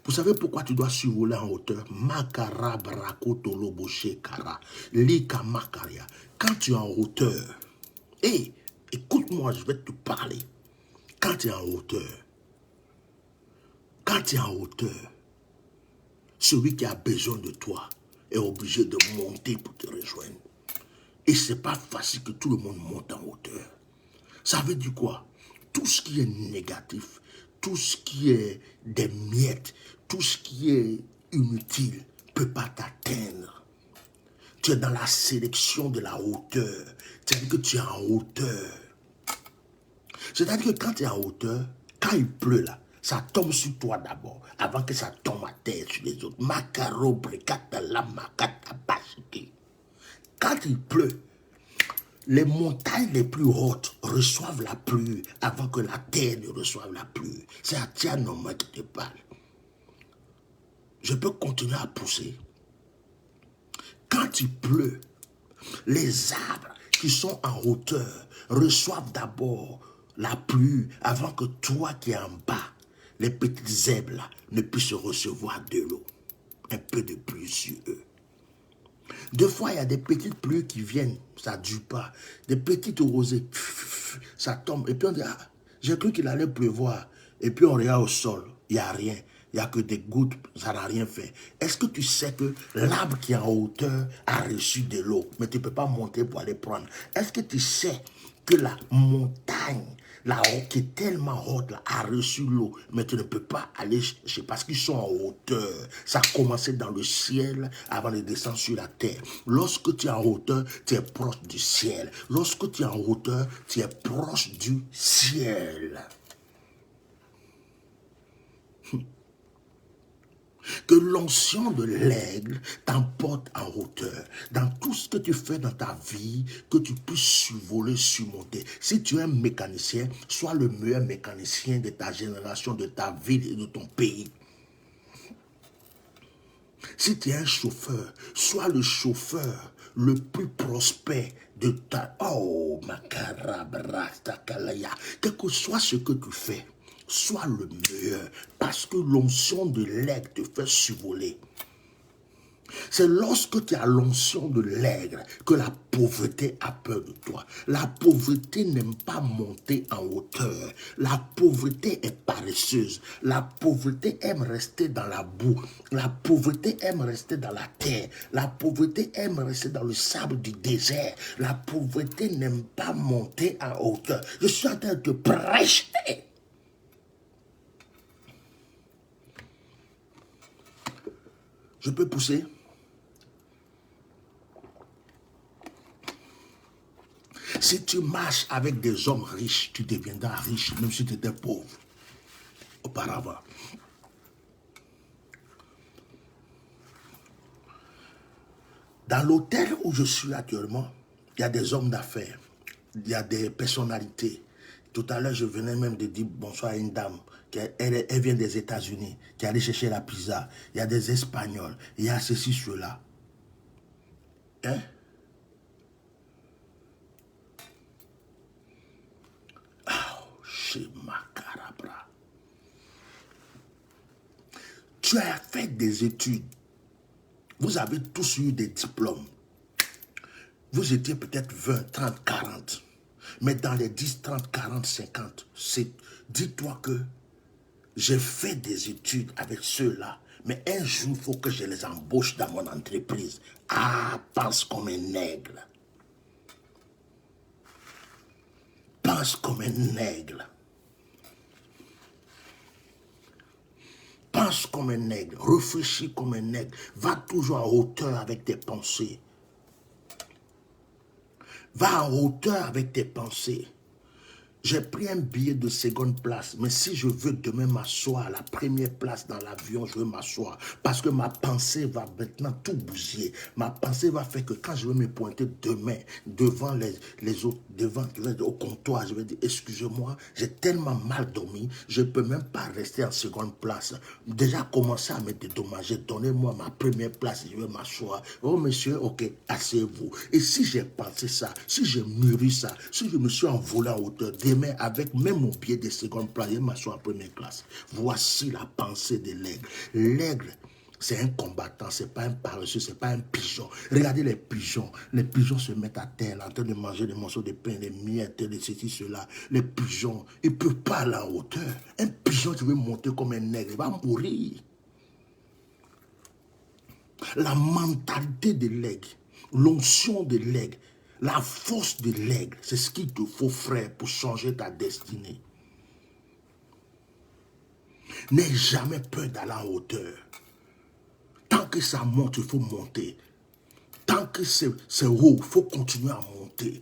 Vous savez pourquoi tu dois survoler en hauteur? Makara brakoto loboshe kara. Lika makaria. Quand tu es en hauteur, écoute-moi, je vais te parler. Quand tu es en hauteur, celui qui a besoin de toi est obligé de monter pour te rejoindre. Et ce n'est pas facile que tout le monde monte en hauteur. Ça veut dire quoi? Tout ce qui est négatif, tout ce qui est des miettes, tout ce qui est inutile ne peut pas t'atteindre. Tu es dans la sélection de la hauteur. C'est-à-dire que tu es en hauteur. C'est-à-dire que quand tu es en hauteur, quand il pleut là, ça tombe sur toi d'abord, avant que ça tombe à terre sur les autres. Quand il pleut, les montagnes les plus hautes reçoivent la pluie avant que la terre ne reçoive la pluie. C'est à Tianoma qui te parle. Je peux continuer à pousser. Quand il pleut, les arbres qui sont en hauteur reçoivent d'abord la pluie avant que toi qui es en bas, les petites herbes là, ne puissent recevoir de l'eau. Un peu de pluie sur eux. Deux fois, il y a des petites pluies qui viennent, ça ne dure pas. Des petites rosées, ça tombe. Et puis on dit, ah, j'ai cru qu'il allait pleuvoir. Et puis on regarde au sol, il n'y a rien. Il n'y a que des gouttes, ça n'a rien fait. Est-ce que tu sais que l'arbre qui est en hauteur a reçu de l'eau, mais tu ne peux pas monter pour aller prendre? Est-ce que tu sais que la montagne, là-haut, qui est tellement haute, là, a reçu l'eau, mais tu ne peux pas aller chercher parce qu'ils sont en hauteur. Ça a commencé dans le ciel avant de descendre sur la terre. Lorsque tu es en hauteur, tu es proche du ciel. Lorsque tu es en hauteur, tu es proche du ciel. Que l'onction de l'aigle t'emporte en hauteur. Dans tout ce que tu fais dans ta vie, que tu puisses survoler, surmonter. Si tu es un mécanicien, sois le meilleur mécanicien de ta génération, de ta ville et de ton pays. Si tu es un chauffeur, sois le chauffeur le plus prospère de ta... Oh, makarabrastakalaya. Quel que soit ce que tu fais, sois le meilleur, parce que l'onction de l'aigle te fait survoler. C'est lorsque tu as l'onction de l'aigle que la pauvreté a peur de toi. La pauvreté n'aime pas monter en hauteur. La pauvreté est paresseuse. La pauvreté aime rester dans la boue. La pauvreté aime rester dans la terre. La pauvreté aime rester dans le sable du désert. La pauvreté n'aime pas monter en hauteur. Je suis en train de te prêcher. Je peux pousser? Si tu marches avec des hommes riches, tu deviendras riche, même si tu étais pauvre auparavant. Dans l'hôtel où je suis actuellement, il y a des hommes d'affaires, il y a des personnalités. Tout à l'heure, je venais même de dire bonsoir à une dame. Elle vient des États-Unis, qui est allée chercher la pizza. Il y a des Espagnols, il y a ceci, cela. Hein? Macarabra. Tu as fait des études. Vous avez tous eu des diplômes. Vous étiez peut-être 20, 30, 40. Mais dans les 10, 30, 40, 50, dis-toi que j'ai fait des études avec ceux-là. Mais un jour, il faut que je les embauche dans mon entreprise. Ah, pense comme un aigle. Pense comme un aigle. Pense comme un aigle, réfléchis comme un aigle, va toujours en hauteur avec tes pensées. Va en hauteur avec tes pensées. J'ai pris un billet de seconde place, mais si je veux demain m'asseoir à la première place dans l'avion, je veux m'asseoir. Parce que ma pensée va maintenant tout bousiller. Ma pensée va faire que quand je vais me pointer demain devant les autres, au comptoir, je vais dire, excusez-moi, j'ai tellement mal dormi, je ne peux même pas rester en seconde place. Déjà commencé à me dédommager, donnez-moi ma première place, je vais m'asseoir. Oh monsieur, ok, asseyez-vous. Et si j'ai pensé ça, si j'ai mûri ça, si je me suis envolé en hauteur, demain, avec même mon pied de seconde place, je m'assois en première classe. Voici la pensée de l'aigle. L'aigle, c'est un combattant, c'est pas un paresseux, c'est pas un pigeon. Regardez les pigeons se mettent à terre en train de manger des morceaux de pain, des miettes, de ceci, cela. Les pigeons, ils ne peuvent pas aller en hauteur. Un pigeon qui veut monter comme un aigle, il va mourir. La mentalité de l'aigle, l'onction de l'aigle, la force de l'aigle, c'est ce qu'il te faut, frère, pour changer ta destinée. N'aie jamais peur d'aller en hauteur. Tant que ça monte, il faut monter. Tant que c'est haut, il faut continuer à monter.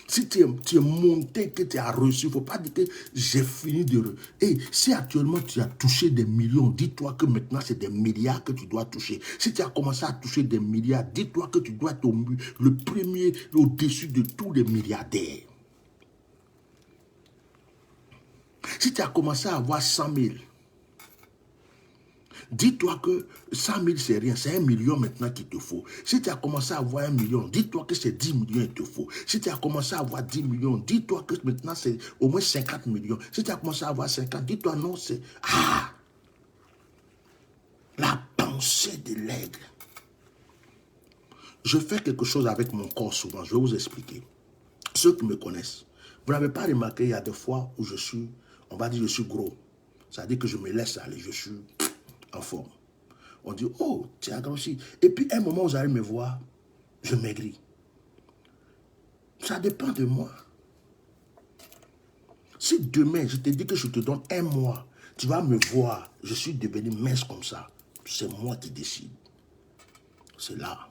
Si tu es monté, que tu as reçu, il ne faut pas dire que j'ai fini de... Et si actuellement tu as touché des millions, dis-toi que maintenant c'est des milliards que tu dois toucher. Si tu as commencé à toucher des milliards, dis-toi que tu dois être le premier au-dessus de tous les milliardaires. Si tu as commencé à avoir 100 000, dis-toi que 100 000 c'est rien, c'est 1 million maintenant qu'il te faut. Si tu as commencé à avoir 1 million, dis-toi que c'est 10 millions qu'il te faut. Si tu as commencé à avoir 10 millions, dis-toi que maintenant c'est au moins 50 millions. Si tu as commencé à avoir 50, dis-toi non, c'est... Ah! La pensée de l'aigle. Je fais quelque chose avec mon corps souvent, je vais vous expliquer. Ceux qui me connaissent, vous n'avez pas remarqué, il y a des fois où je suis, on va dire je suis gros. Ça veut dire que je me laisse aller, je suis en forme. On dit, oh, tu as grossi. Et puis, un moment, vous allez me voir, je maigris. Ça dépend de moi. Si demain, je te dis que je te donne un mois, tu vas me voir, je suis devenu mince comme ça. C'est moi qui décide. C'est là.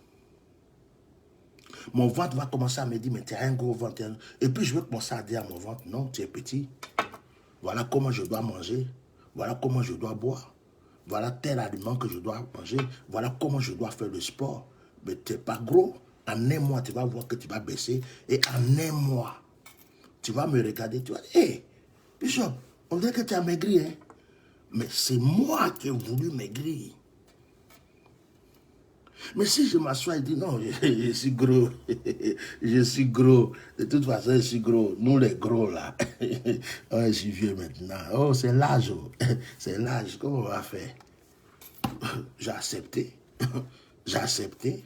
Mon ventre va commencer à me dire, mais tu as un gros ventre. Et puis, je vais commencer à dire à mon ventre, non, tu es petit. Voilà comment je dois manger. Voilà comment je dois boire. Voilà tel aliment que je dois manger. Voilà comment je dois faire le sport. Mais tu n'es pas gros. En un mois, tu vas voir que tu vas baisser. Et en un mois, tu vas me regarder. Tu vas dire, hé, Bishop, on dirait que tu as maigri. Hein? Mais c'est moi qui ai voulu maigrir. Mais si je m'assois et dis, non, je suis gros. Je suis gros. De toute façon, je suis gros. Nous, les gros, là. Oh, je suis vieux maintenant. Oh, c'est l'âge. C'est l'âge. Comment on va faire? J'ai accepté. J'ai accepté.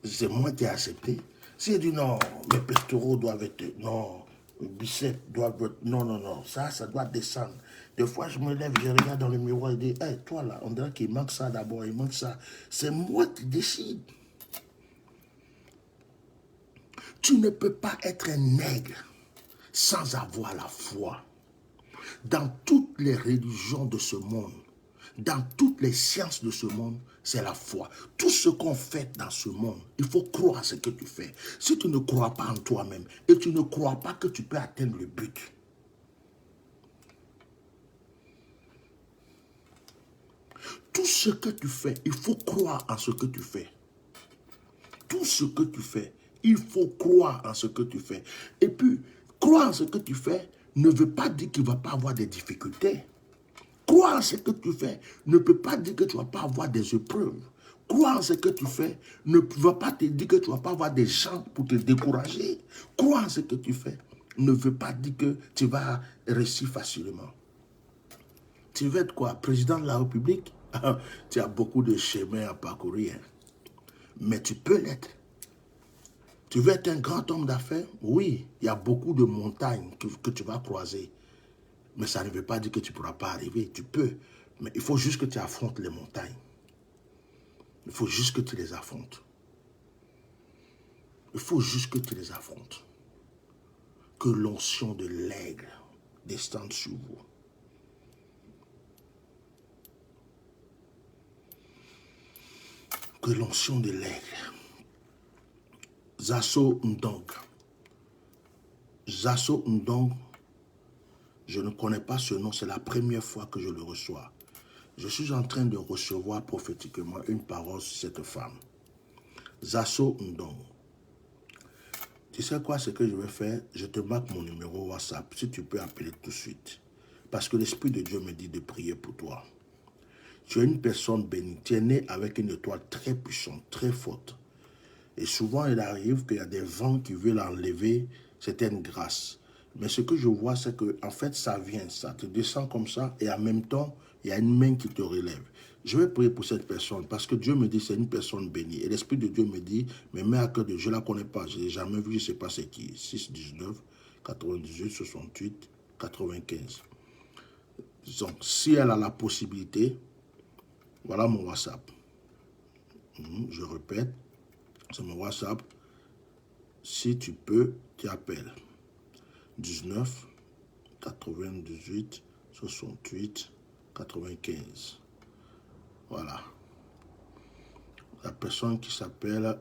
C'est moi qui ai accepté. Si j'ai dit non, mes pectoraux doivent être... Non, mes biceps doivent être... Non, non, non, ça doit descendre. Des fois, je me lève, je regarde dans le miroir et dis, hey, toi là, on dirait qu'il manque ça d'abord, il manque ça. C'est moi qui décide. Tu ne peux pas être un nègre sans avoir la foi. Dans toutes les religions de ce monde, dans toutes les sciences de ce monde, c'est la foi. Tout ce qu'on fait dans ce monde, il faut croire à ce que tu fais. Si tu ne crois pas en toi-même et tu ne crois pas que tu peux atteindre le but, tout ce que tu fais, il faut croire en ce que tu fais. Tout ce que tu fais, il faut croire en ce que tu fais. Et puis, croire en ce que tu fais ne veut pas dire qu'il ne va pas avoir des difficultés. Croire en ce que tu fais ne peut pas dire que tu ne vas pas avoir des épreuves. Croire en ce que tu fais ne va pas te dire que tu ne vas pas avoir des gens pour te décourager. Croire en ce que tu fais ne veut pas dire que tu vas réussir facilement. Tu veux être quoi? Président de la République? Tu as beaucoup de chemins à parcourir. Mais tu peux l'être. Tu veux être un grand homme d'affaires? Oui, il y a beaucoup de montagnes que tu vas croiser. Mais ça ne veut pas dire que tu ne pourras pas arriver. Tu peux. Mais il faut juste que tu affrontes les montagnes. Il faut juste que tu les affrontes. Il faut juste que tu les affrontes. Que l'onction de l'aigle descende sur vous. Que l'onction de l'aigle. Zaso Ndong. Zaso Ndong. Je ne connais pas ce nom, c'est la première fois que je le reçois. Je suis en train de recevoir prophétiquement une parole sur cette femme. Zaso Ndong. Tu sais quoi, ce que je vais faire? Je te marque mon numéro WhatsApp, si tu peux appeler tout de suite. Parce que l'Esprit de Dieu me dit de prier pour toi. Tu es une personne bénie. Tu es né avec une étoile très puissante, très forte. Et souvent, il arrive qu'il y a des vents qui veulent enlever certaines grâces. Mais ce que je vois, c'est que en fait, ça vient, ça te descend comme ça, et en même temps, il y a une main qui te relève. Je vais prier pour cette personne, parce que Dieu me dit c'est une personne bénie. Et l'Esprit de Dieu me dit, mais mets à cœur de Dieu, je ne la connais pas, je ne l'ai jamais vue, je ne sais pas c'est qui. 6, 19, 98, 68, 95. Donc, si elle a la possibilité, voilà mon WhatsApp. Je répète, c'est mon WhatsApp. Si tu peux, tu appelles. 19, 98, 68, 95. Voilà. La personne qui s'appelle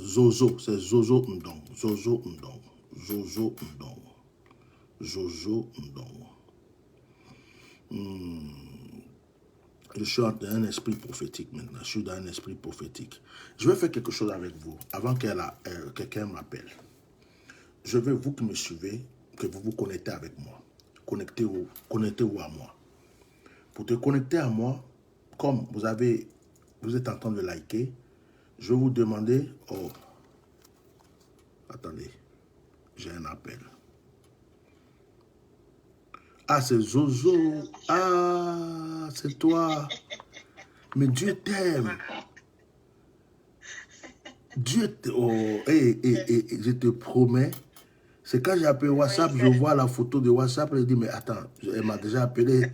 Zozo, c'est Zozo Ndong. Zozo Ndong. Zozo Ndong. Zozo Ndong. Je suis dans un esprit prophétique maintenant. Je suis dans un esprit prophétique. Je vais faire quelque chose avec vous avant que quelqu'un m'appelle. Je veux, vous qui me suivez, que vous vous connectez avec moi. Connectez-vous à moi. Pour te connecter à moi, comme vous êtes en train de liker, je vais vous demander... Oh, attendez, j'ai un appel. Ah, c'est Zozo. Ah, c'est toi. Mais Dieu t'aime. Dieu t'aime. Oh, je te promets. C'est quand j'ai appelé WhatsApp, je vois la photo de WhatsApp et je dis, mais attends, elle m'a déjà appelé.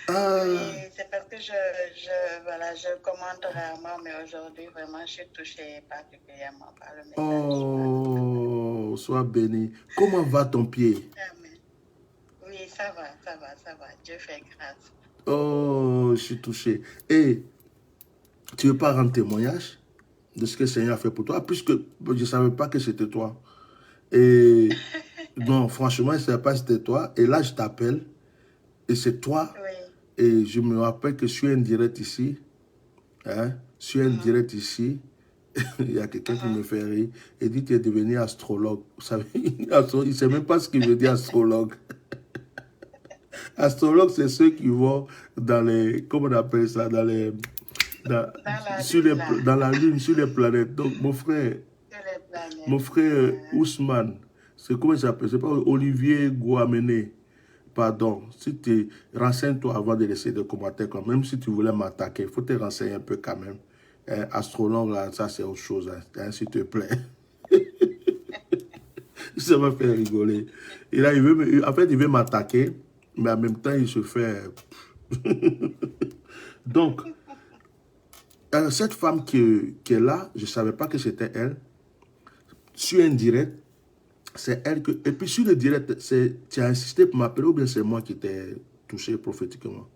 Ah. Oui, c'est parce que je commente rarement, mais aujourd'hui, vraiment, je suis touchée particulièrement par le message. Oh, sois béni. Comment va ton pied? Amen. Oui, ça va. Dieu fait grâce. Oh, je suis touché. Et tu ne veux pas rendre témoignage de ce que le Seigneur a fait pour toi, puisque je ne savais pas que c'était toi. Et non, franchement, je ne savais pas que c'était toi. Et là, je t'appelle. Et c'est toi. Oui. Et je me rappelle que je suis en direct ici. Hein? Je suis en direct ici. Il y a quelqu'un qui me fait rire. Il dit que tu es devenu astrologue. Vous savez, il ne sait même pas ce qu'il veut dire astrologue. Astrologue, c'est ceux qui vont dans les... Comment on appelle ça? Dans les... Dans la Lune, sur les planètes. Donc, mon frère Ousmane, c'est comment il s'appelle? C'est pas Olivier Gouamené. Pardon, si tu renseigne-toi avant de laisser des commentaires, quand même si tu voulais m'attaquer, il faut te renseigner un peu quand même. Astrologue, là, ça c'est autre chose, s'il te plaît. Ça m'a fait rigoler. Et là, en fait, il veut m'attaquer, mais en même temps, il se fait... Donc, cette femme qui est là, je ne savais pas que c'était elle. Sur un direct, c'est elle que... Et puis sur le direct, tu as insisté pour m'appeler ou bien c'est moi qui t'ai touché prophétiquement?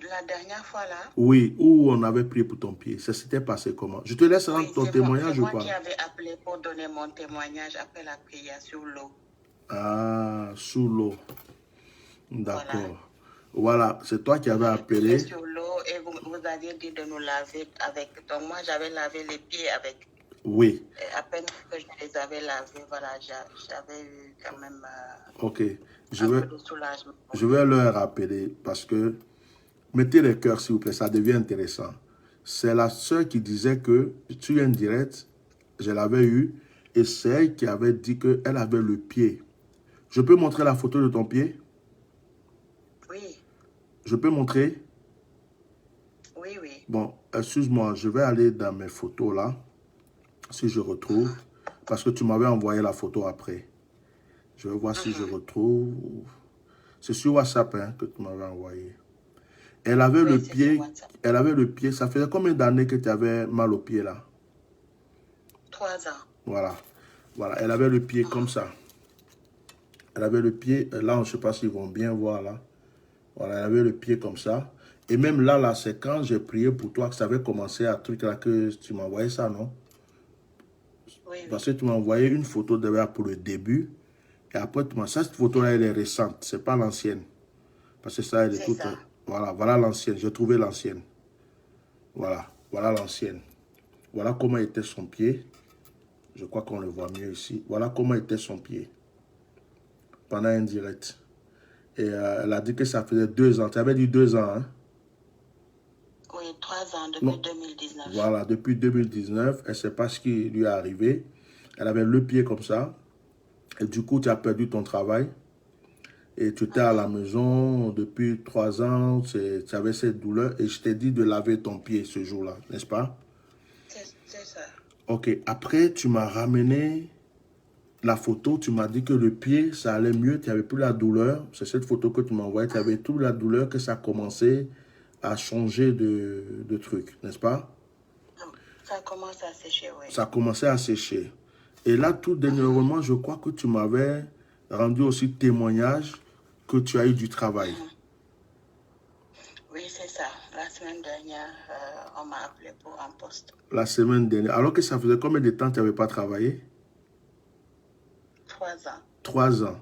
La dernière fois là. Oui, où on avait prié pour ton pied. Ça s'était passé comment? Je te laisse rendre ton témoignage ou pas? C'est moi qui avais appelé pour donner mon témoignage après la prière sur l'eau. Ah, sous l'eau. D'accord. Voilà, c'est toi qui avais appelé. Sur l'eau et vous aviez dit de nous laver avec. Donc moi, j'avais lavé les pieds avec. Oui. Et à peine que je les avais lavés, voilà, j'avais eu quand même ok. un peu de soulagement. Je vais leur rappeler parce que, mettez les cœurs s'il vous plaît, ça devient intéressant. C'est la sœur qui disait que, tu es en direct, je l'avais eu, et c'est elle qui avait dit qu'elle avait le pied. Je peux montrer la photo de ton pied? Oui. Je peux montrer? Oui, oui. Bon, excuse-moi, je vais aller dans mes photos là, si je retrouve, parce que tu m'avais envoyé la photo après. Je vais voir si je retrouve. C'est sur WhatsApp hein, que tu m'avais envoyé. Elle avait le pied, ça faisait combien d'années que tu avais mal au pied là? 3 ans. Voilà, voilà, elle avait le pied comme ça. Elle avait le pied, là, je ne sais pas s'ils vont bien voir là. Voilà, elle avait le pied comme ça. Et même là, c'est quand j'ai prié pour toi que ça avait commencé à truc là que tu m'as envoyé ça, non? Oui, Parce que tu m'as envoyé une photo déjà pour le début. Et après, cette photo-là, elle est récente. C'est pas l'ancienne. Parce que ça, elle est toute... ça. Voilà, voilà l'ancienne. J'ai trouvé l'ancienne. Voilà, voilà l'ancienne. Voilà comment était son pied. Je crois qu'on le voit mieux ici. Voilà comment était son pied. Pendant un direct. Et elle a dit que ça faisait 2 ans. Tu avais dit 2 ans, hein? Oui, 3 ans, depuis 2019. Voilà, depuis 2019. Elle ne sait pas ce qui lui est arrivé. Elle avait le pied comme ça. Et du coup, tu as perdu ton travail. Et tu étais à la maison depuis 3 ans. Tu avais cette douleur. Et je t'ai dit de laver ton pied ce jour-là, n'est-ce pas? C'est ça. Ok. Après, tu m'as ramené la photo. Tu m'as dit que le pied, ça allait mieux. Tu n'avais plus la douleur. C'est cette photo que tu m'as envoyée. Tu avais toute la douleur, que ça commençait à changer de truc, n'est-ce pas? Ça commence à sécher, oui. Ça commençait à sécher. Et là, tout dernièrement, je crois que tu m'avais rendu aussi témoignage que tu as eu du travail. Oui, c'est ça. La semaine dernière, on m'a appelé pour un poste. La semaine dernière. Alors que ça faisait combien de temps que tu n'avais pas travaillé? 3 ans. 3 ans.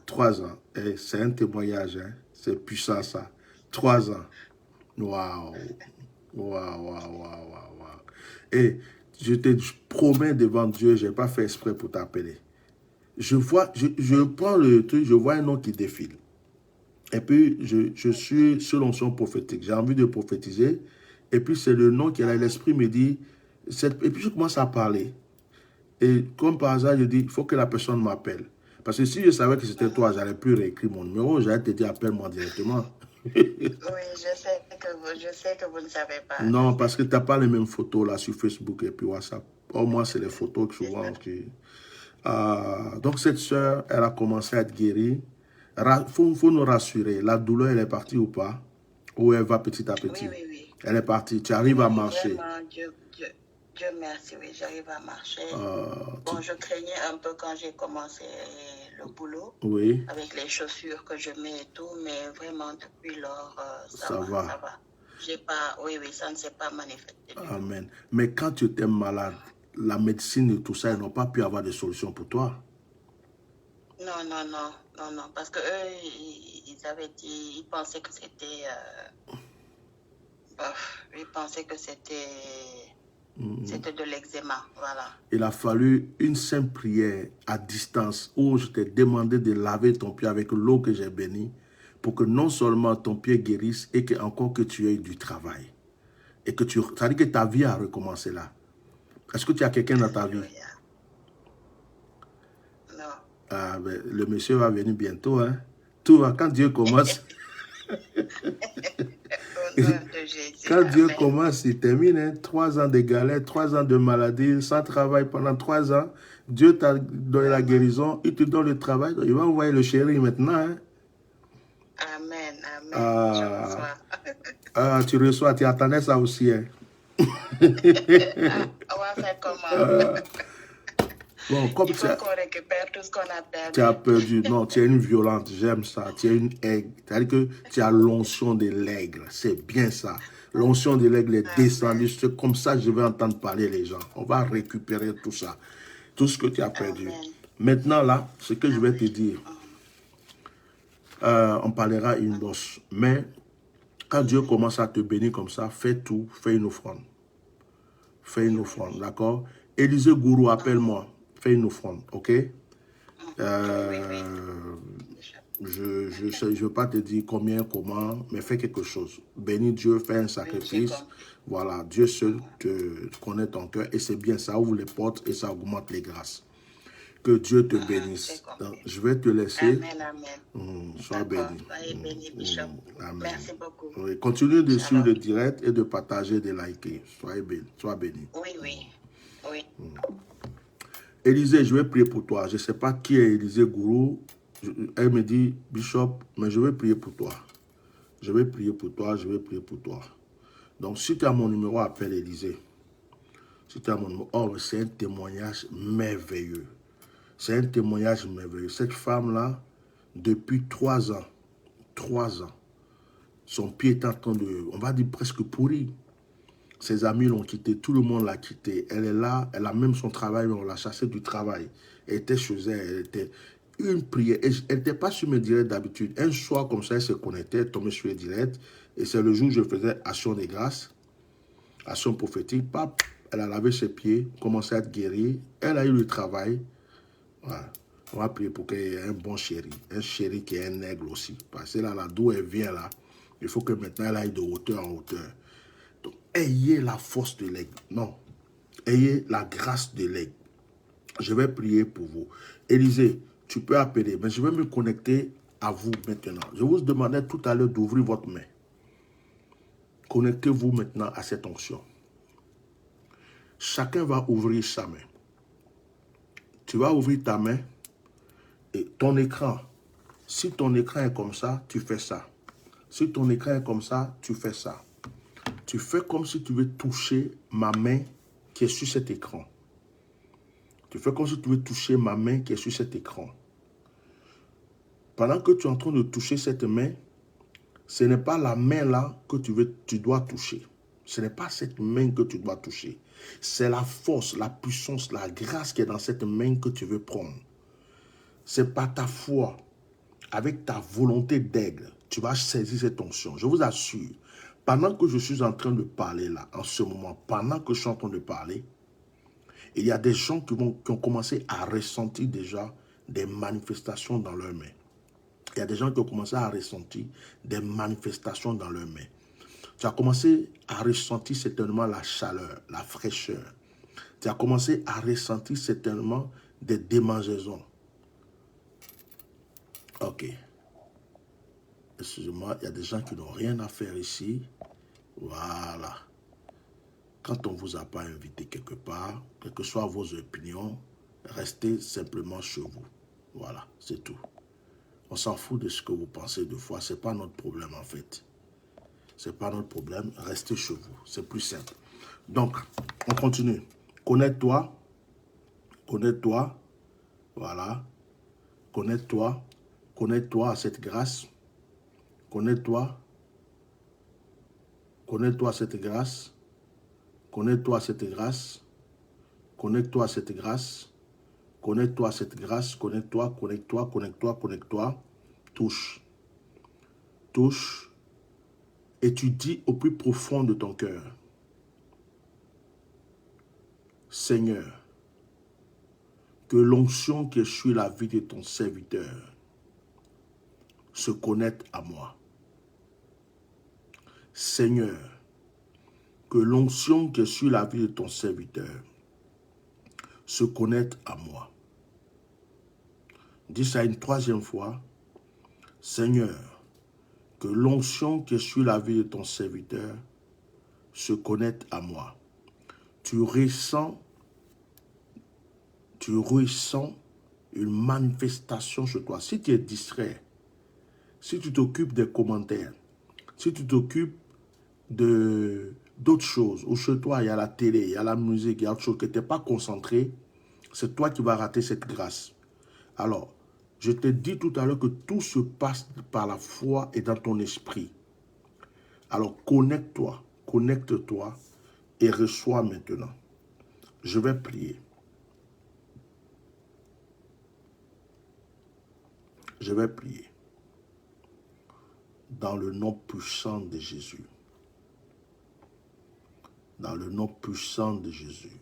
3 ans. Et c'est un témoignage, hein? C'est puissant ça. 3 ans. Waouh. Waouh, waouh, waouh, waouh. Et je te promets devant Dieu, je n'ai pas fait exprès pour t'appeler. Je prends le truc, je vois un nom qui défile. Et puis, je suis sur l'onction prophétique. J'ai envie de prophétiser. Et puis, c'est le nom qui est là. L'esprit me dit... Et puis, je commence à parler. Et comme par hasard, je dis, il faut que la personne m'appelle. Parce que si je savais que c'était toi, j'allais plus réécrire mon numéro. J'allais te dire, appelle-moi directement. Oui, je sais que vous ne savez pas. Non, parce que tu n'as pas les mêmes photos là sur Facebook et puis WhatsApp. Au moins, c'est les photos que souvent... donc, cette sœur, elle a commencé à être guérie. Faut nous rassurer. La douleur, elle est partie ou pas? Ou elle va petit à petit? Oui, oui, oui. Elle est partie. Tu arrives à marcher. Vraiment, Dieu merci, oui, j'arrive à marcher. Bon, je craignais un peu quand j'ai commencé le boulot. Oui. Avec les chaussures que je mets et tout, mais vraiment, depuis lors, ça va. Ça va. Oui, ça ne s'est pas manifesté. Amen. Mais quand tu étais malade, la médecine et tout ça, ils n'ont pas pu avoir de solution pour toi? Non, parce que eux, ils avaient dit, ils pensaient que c'était... ils pensaient que c'était de l'eczéma, voilà. Il a fallu une simple prière à distance où je t'ai demandé de laver ton pied avec l'eau que j'ai bénie pour que non seulement ton pied guérisse et que encore que tu aies du travail. Et que ça veut dire que ta vie a recommencé là. Est-ce que tu as quelqu'un dans ta vie? Non. ben, le monsieur va venir bientôt. Hein. Tout va, quand Dieu commence, Au nom de Jésus. quand Dieu Amen. commence, il termine. Hein. 3 ans de galère, 3 ans de maladie, sans travail pendant 3 ans. Dieu t'a donné la guérison, il te donne le travail. Il va envoyer le chéri maintenant. Hein. Amen. Amen. Je Ah, reçois. ah, tu reçois, tu attendais ça aussi. Hein. On va faire comment? Bon, comme Il faut qu'on récupère tout ce qu'on a perdu. tu as perdu, non, tu es une violente, j'aime ça. Tu es une aigle, c'est-à-dire que tu as l'onction de l'aigle, c'est bien ça. L'onction de l'aigle est descendue, c'est comme ça que je vais entendre parler les gens. On va récupérer tout ça, tout ce que tu as perdu. Amen. Maintenant là, ce que je vais te dire, on parlera une bosse, mais quand Dieu commence à te bénir comme ça, fais tout, fais une offrande. Fais une offrande, d'accord? Élisée Gourou, appelle-moi, fais une offrande, ok? Je ne veux pas te dire combien, comment, mais fais quelque chose. Bénis Dieu, fais un sacrifice. Voilà, Dieu seul te connaît ton cœur et c'est bien, ça ouvre les portes et ça augmente les grâces. Que Dieu te bénisse. Donc, je vais te laisser. Amen, amen. Sois béni. Soyez béni, Bishop. Amen. Merci beaucoup. Oui, continue de suivre le direct et de partager, de liker. Sois béni. Oui, oui. Oui. Élisée, je vais prier pour toi. Je ne sais pas qui est Élisée Gourou. Elle me dit, Bishop, mais je vais prier pour toi. Je vais prier pour toi, je vais prier pour toi. Donc, si tu as mon numéro, appelle Élisée. Si tu as mon numéro, oh, c'est un témoignage merveilleux. C'est un témoignage merveilleux. Cette femme-là, depuis 3 ans, son pied est en train de, on va dire presque pourri. Ses amis l'ont quitté, tout le monde l'a quitté. Elle est là, elle a même son travail, mais on l'a chassée du travail. Elle était chez elle, elle était une prière. Elle n'était pas sur mes directs d'habitude. Un soir comme ça, elle se connectait, elle tombait sur les directs. Et c'est le jour où je faisais action de grâce, action prophétique. Pap, elle a lavé ses pieds, commencé à être guérie. Elle a eu le travail. Voilà. On va prier pour qu'elle ait un bon chéri. Un chéri qui est un aigle aussi. Parce que là, d'où elle vient là, il faut que maintenant elle aille de hauteur en hauteur. Donc, ayez la force de l'aigle. Non. Ayez la grâce de l'aigle. Je vais prier pour vous. Élisée, tu peux appeler, mais je vais me connecter à vous maintenant. Je vous demandais tout à l'heure d'ouvrir votre main. Connectez-vous maintenant à cette onction. Chacun va ouvrir sa main. Tu vas ouvrir ta main et ton écran. Si ton écran est comme ça, tu fais ça. Si ton écran est comme ça, tu fais ça. Tu fais comme si tu veux toucher ma main qui est sur cet écran. Tu fais comme si tu veux toucher ma main qui est sur cet écran. Pendant que tu es en train de toucher cette main, ce n'est pas la main là que tu dois toucher. Ce n'est pas cette main que tu dois toucher. C'est la force, la puissance, la grâce qui est dans cette main que tu veux prendre. C'est par ta foi, avec ta volonté d'aigle, tu vas saisir cette onction. Je vous assure, pendant que je suis en train de parler là, en ce moment, pendant que je suis en train de parler, il y a des gens qui ont commencé à ressentir déjà des manifestations dans leurs mains. Il y a des gens qui ont commencé à ressentir des manifestations dans leurs mains. Tu as commencé à ressentir certainement la chaleur, la fraîcheur. Tu as commencé à ressentir certainement des démangeaisons. Ok. Excusez-moi, il y a des gens qui n'ont rien à faire ici. Voilà. Quand on ne vous a pas invité quelque part, quelles que soient vos opinions, restez simplement chez vous. Voilà, c'est tout. On s'en fout de ce que vous pensez de foi. Ce n'est pas notre problème en fait. Ce n'est pas notre problème. Restez chez vous. C'est plus simple. Donc, on continue. Connais-toi. Connais-toi. Voilà. Connais-toi. Connais-toi à cette grâce. Connais-toi. Connais-toi à cette grâce. Connais-toi à cette grâce. Connecte-toi à cette grâce. Connecte-toi à cette grâce. Connecte-toi, connecte-toi, connecte-toi, connecte-toi. Touche. Touche. Et tu dis au plus profond de ton cœur, Seigneur, que l'onction qui est sur la vie de ton serviteur se connecte à moi. Seigneur, que l'onction qui est sur la vie de ton serviteur se connecte à moi. Dis ça une troisième fois. Seigneur, que l'onction qui est sur la vie de ton serviteur se connecte à moi. Tu ressens une manifestation sur toi. Si tu es distrait, si tu t'occupes des commentaires, si tu t'occupes d'autres choses, ou chez toi il y a la télé, il y a la musique, il y a autre chose que tu n'es pas concentré, c'est toi qui vas rater cette grâce. Alors, je t'ai dit tout à l'heure que tout se passe par la foi et dans ton esprit. Alors, connecte-toi et reçois maintenant. Je vais prier. Je vais prier. Dans le nom puissant de Jésus. Dans le nom puissant de Jésus.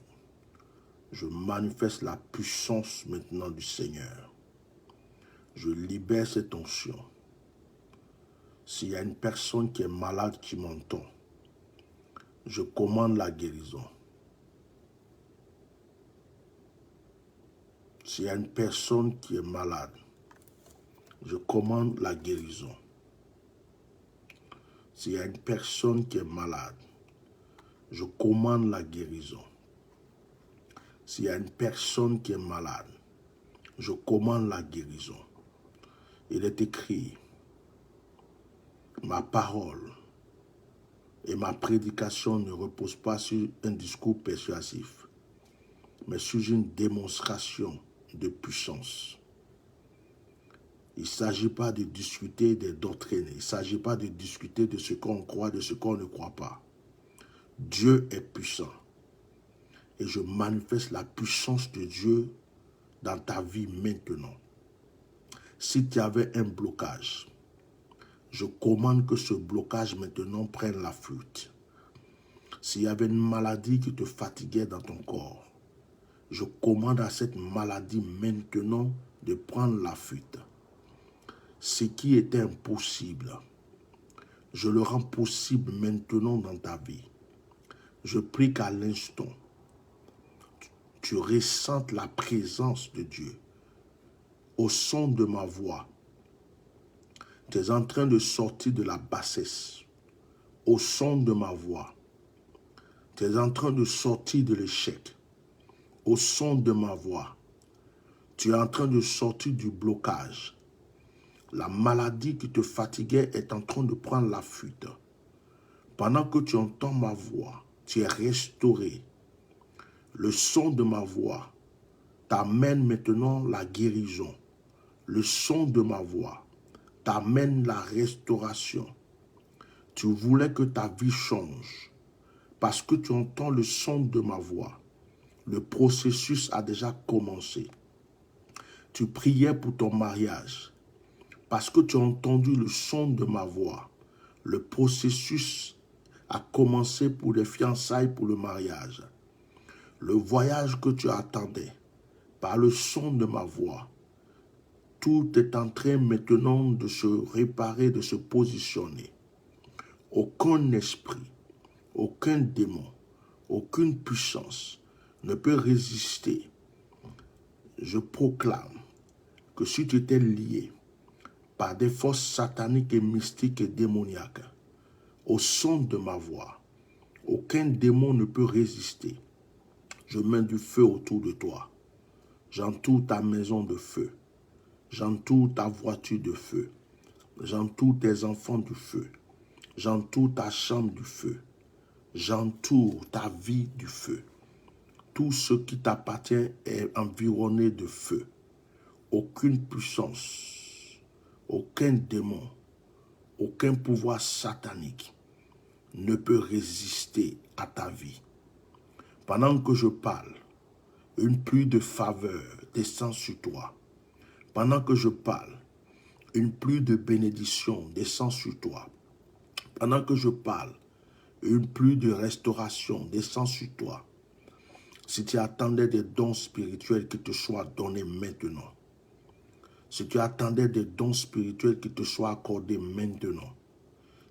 Je manifeste la puissance maintenant du Seigneur. Je libère cette onction. S'il y a une personne qui est malade qui m'entend, je commande la guérison. S'il y a une personne qui est malade, je commande la guérison. S'il y a une personne qui est malade, je commande la guérison. S'il y a une personne qui est malade, je commande la guérison. Il est écrit, ma parole et ma prédication ne reposent pas sur un discours persuasif, mais sur une démonstration de puissance. Il ne s'agit pas de discuter des doctrines, il ne s'agit pas de discuter de ce qu'on croit, de ce qu'on ne croit pas. Dieu est puissant. Et je manifeste la puissance de Dieu dans ta vie maintenant. Si tu avais un blocage, je commande que ce blocage maintenant prenne la fuite. S'il y avait une maladie qui te fatiguait dans ton corps, je commande à cette maladie maintenant de prendre la fuite. Ce qui était impossible, je le rends possible maintenant dans ta vie. Je prie qu'à l'instant, tu ressentes la présence de Dieu. Au son de ma voix, tu es en train de sortir de la bassesse. Au son de ma voix, tu es en train de sortir de l'échec. Au son de ma voix, tu es en train de sortir du blocage. La maladie qui te fatiguait est en train de prendre la fuite. Pendant que tu entends ma voix, tu es restauré. Le son de ma voix t'amène maintenant la guérison. Le son de ma voix t'amène la restauration. Tu voulais que ta vie change. Parce que tu entends le son de ma voix. Le processus a déjà commencé. Tu priais pour ton mariage. Parce que tu as entendu le son de ma voix. Le processus a commencé pour les fiançailles, pour le mariage. Le voyage que tu attendais, par le son de ma voix, tout est en train maintenant de se réparer, de se positionner. Aucun esprit, aucun démon, aucune puissance ne peut résister. Je proclame que si tu étais lié par des forces sataniques et mystiques et démoniaques, au son de ma voix, aucun démon ne peut résister. Je mets du feu autour de toi. J'entoure ta maison de feu. J'entoure ta voiture de feu. J'entoure tes enfants du feu. J'entoure ta chambre du feu. J'entoure ta vie du feu. Tout ce qui t'appartient est environné de feu. Aucune puissance, aucun démon, aucun pouvoir satanique ne peut résister à ta vie. Pendant que je parle, une pluie de faveur descend sur toi. Pendant que je parle, une pluie de bénédiction descend sur toi. Pendant que je parle, une pluie de restauration descend sur toi. Si tu attendais des dons spirituels qui te soient donnés maintenant. Si tu attendais des dons spirituels qui te soient accordés maintenant.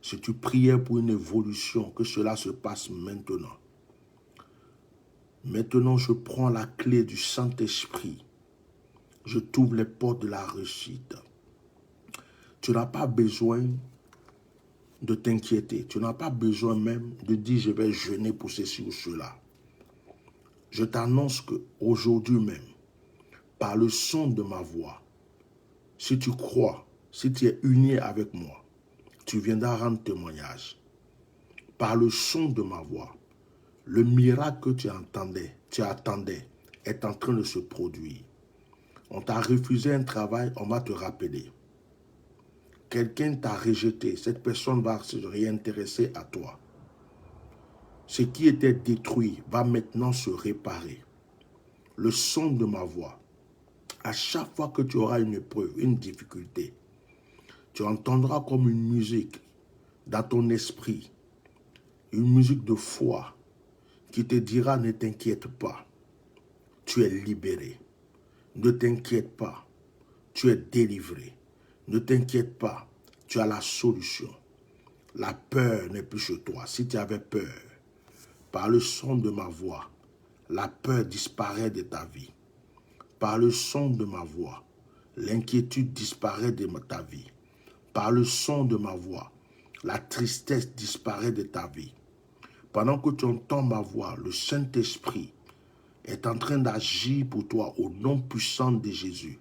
Si tu priais pour une évolution, que cela se passe maintenant. Maintenant, je prends la clé du Saint-Esprit. Je t'ouvre les portes de la réussite. Tu n'as pas besoin de t'inquiéter. Tu n'as pas besoin même de dire je vais jeûner pour ceci ou cela. Je t'annonce qu'aujourd'hui même, par le son de ma voix, si tu crois, si tu es uni avec moi, tu viendras rendre témoignage. Par le son de ma voix, le miracle que tu attendais est en train de se produire. On t'a refusé un travail, on va te rappeler. Quelqu'un t'a rejeté, cette personne va se réintéresser à toi. Ce qui était détruit va maintenant se réparer. Le son de ma voix, à chaque fois que tu auras une épreuve, une difficulté, tu entendras comme une musique dans ton esprit, une musique de foi qui te dira ne t'inquiète pas, tu es libéré. Ne t'inquiète pas, tu es délivré. Ne t'inquiète pas, tu as la solution. La peur n'est plus chez toi. Si tu avais peur, par le son de ma voix, la peur disparaît de ta vie. Par le son de ma voix, l'inquiétude disparaît de ta vie. Par le son de ma voix, la tristesse disparaît de ta vie. Pendant que tu entends ma voix, le Saint-Esprit est en train d'agir pour toi au nom puissant de Jésus.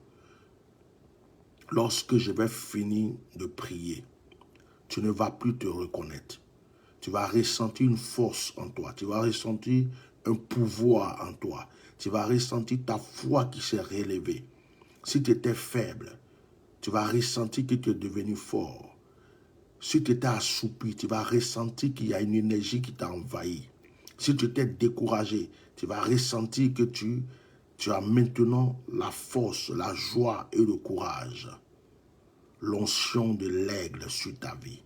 Lorsque je vais finir de prier, tu ne vas plus te reconnaître. Tu vas ressentir une force en toi. Tu vas ressentir un pouvoir en toi. Tu vas ressentir ta foi qui s'est relevée. Si tu étais faible, tu vas ressentir que tu es devenu fort. Si tu étais assoupi, tu vas ressentir qu'il y a une énergie qui t'a envahi. Si tu étais découragé, tu vas ressentir que tu as maintenant la force, la joie et le courage. L'onction de l'aigle sur ta vie.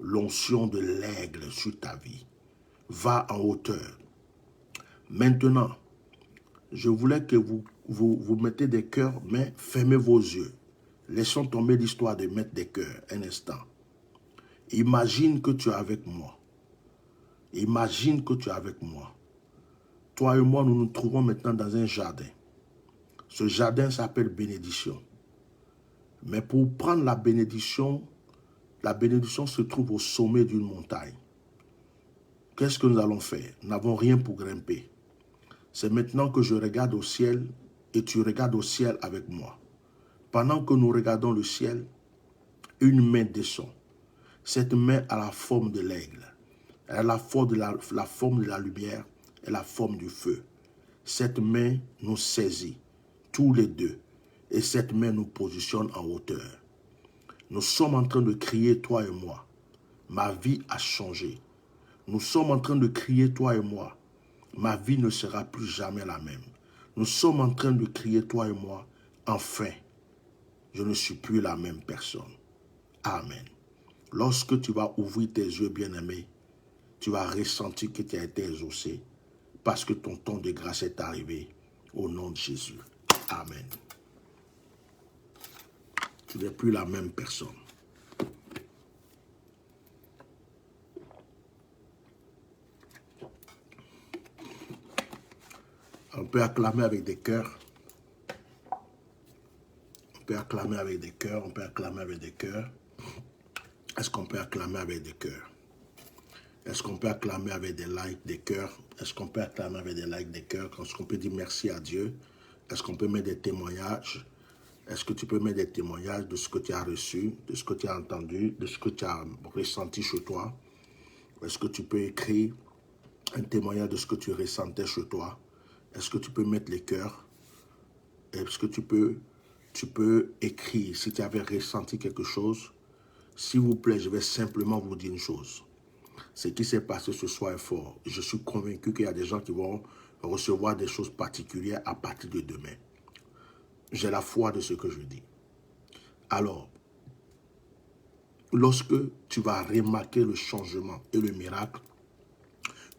L'onction de l'aigle sur ta vie. Va en hauteur. Maintenant, je voulais que vous mettez des cœurs, mais fermez vos yeux. Laissons tomber l'histoire de mettre des cœurs un instant. Imagine que tu es avec moi. Imagine que tu es avec moi. Toi et moi, nous nous trouvons maintenant dans un jardin. Ce jardin s'appelle bénédiction. Mais pour prendre la bénédiction se trouve au sommet d'une montagne. Qu'est-ce que nous allons faire? Nous n'avons rien pour grimper. C'est maintenant que je regarde au ciel et tu regardes au ciel avec moi. Pendant que nous regardons le ciel, une main descend. Cette main a la forme de l'aigle. Elle a la forme de la lumière et la forme du feu. Cette main nous saisit, tous les deux, et cette main nous positionne en hauteur. Nous sommes en train de crier, toi et moi. Ma vie a changé. Nous sommes en train de crier, toi et moi. Ma vie ne sera plus jamais la même. Nous sommes en train de crier, toi et moi. Enfin, je ne suis plus la même personne. Amen. Lorsque tu vas ouvrir tes yeux, bien-aimés, tu vas ressentir que tu as été exaucé parce que ton temps de grâce est arrivé au nom de Jésus. Amen. Tu n'es plus la même personne. On peut acclamer avec des cœurs. On peut acclamer avec des cœurs. On peut acclamer avec des cœurs. Est-ce qu'on peut acclamer avec des cœurs? Est-ce qu'on peut acclamer avec des likes, des cœurs? Est-ce qu'on peut acclamer avec des likes, des cœurs? Est-ce qu'on peut dire merci à Dieu? Est-ce qu'on peut mettre des témoignages? Est-ce que tu peux mettre des témoignages de ce que tu as reçu, de ce que tu as entendu, de ce que tu as ressenti chez toi? Est-ce que tu peux écrire un témoignage de ce que tu ressentais chez toi? Est-ce que tu peux mettre les cœurs? Est-ce que tu peux écrire si tu avais ressenti quelque chose? S'il vous plaît, je vais simplement vous dire une chose. Ce qui s'est passé ce soir est fort. Je suis convaincu qu'il y a des gens qui vont recevoir des choses particulières à partir de demain. J'ai la foi de ce que je dis. Alors, lorsque tu vas remarquer le changement et le miracle,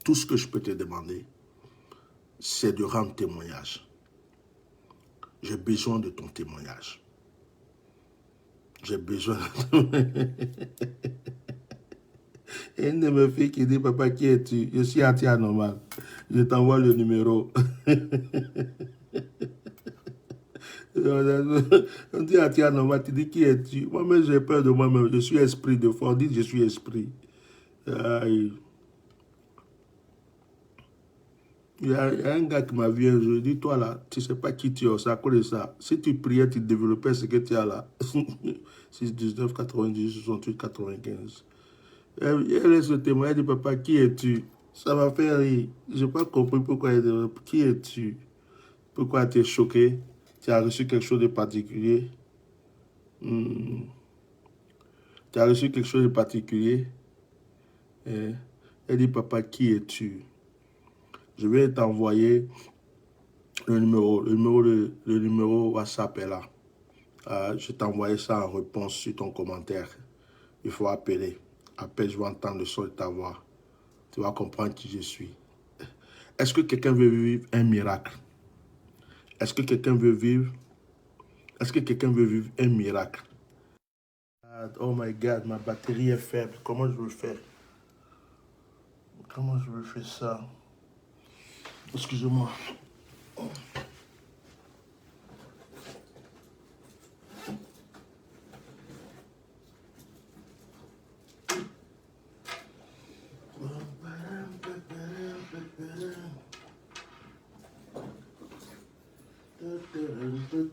tout ce que je peux te demander, c'est de rendre témoignage. J'ai besoin de ton témoignage. J'ai besoin de... Une de mes filles qui dit, papa, qui es-tu? Je suis anti-anormal. Je t'envoie le numéro. On dit à Tia Norma, tu dis qui es-tu? Moi-même, j'ai peur de moi-même. Je suis esprit de foi. On dit je suis esprit. Aïe. Il y a un gars qui m'a vu un jour, il dit, toi là, tu ne sais pas qui tu es, c'est à cause de ça. Si tu priais, tu développais ce que tu as là. 6, 19, 98, 68, 95. Elle laisse le témoin, elle dit, papa, qui es-tu? Ça m'a fait rire. Je n'ai pas compris pourquoi elle dit, qui es-tu? Pourquoi tu es choqué? Tu as reçu quelque chose de particulier? Tu as reçu quelque chose de particulier? Elle dit, papa, qui es-tu? Je vais t'envoyer le numéro WhatsApp est là. Je t'ai envoyé ça en réponse sur ton commentaire. Il faut appeler. Appelle, je vais entendre le son de ta voix. Tu vas comprendre qui je suis. Est-ce que quelqu'un veut vivre un miracle? Est-ce que quelqu'un veut vivre? Est-ce que quelqu'un veut vivre un miracle? Oh my God, ma batterie est faible. Comment je veux faire? Comment je veux faire ça? Excusez-moi.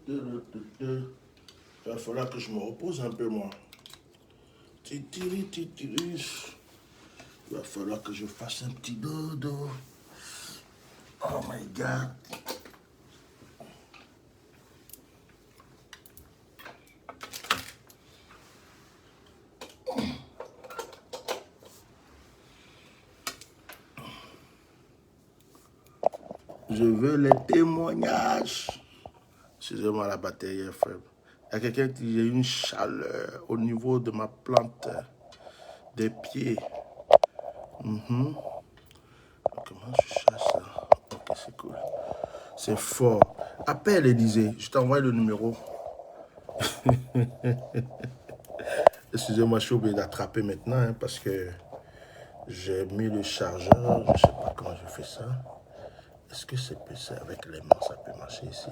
Il va falloir que je me repose un peu, moi. Il va falloir que je fasse un petit dodo. Oh my God. Je veux les témoignages. Excusez-moi, la batterie est faible. Il y a quelqu'un qui dit j'ai une chaleur au niveau de ma plante des pieds. Comment je cherche ça? Ok, c'est cool. C'est fort. Appelle Élisée. Je t'envoie le numéro. Excusez-moi, je suis obligé d'attraper maintenant hein, parce que j'ai mis le chargeur. Je ne sais pas comment je fais ça. Est-ce que c'est avec les mains, ça peut marcher ici?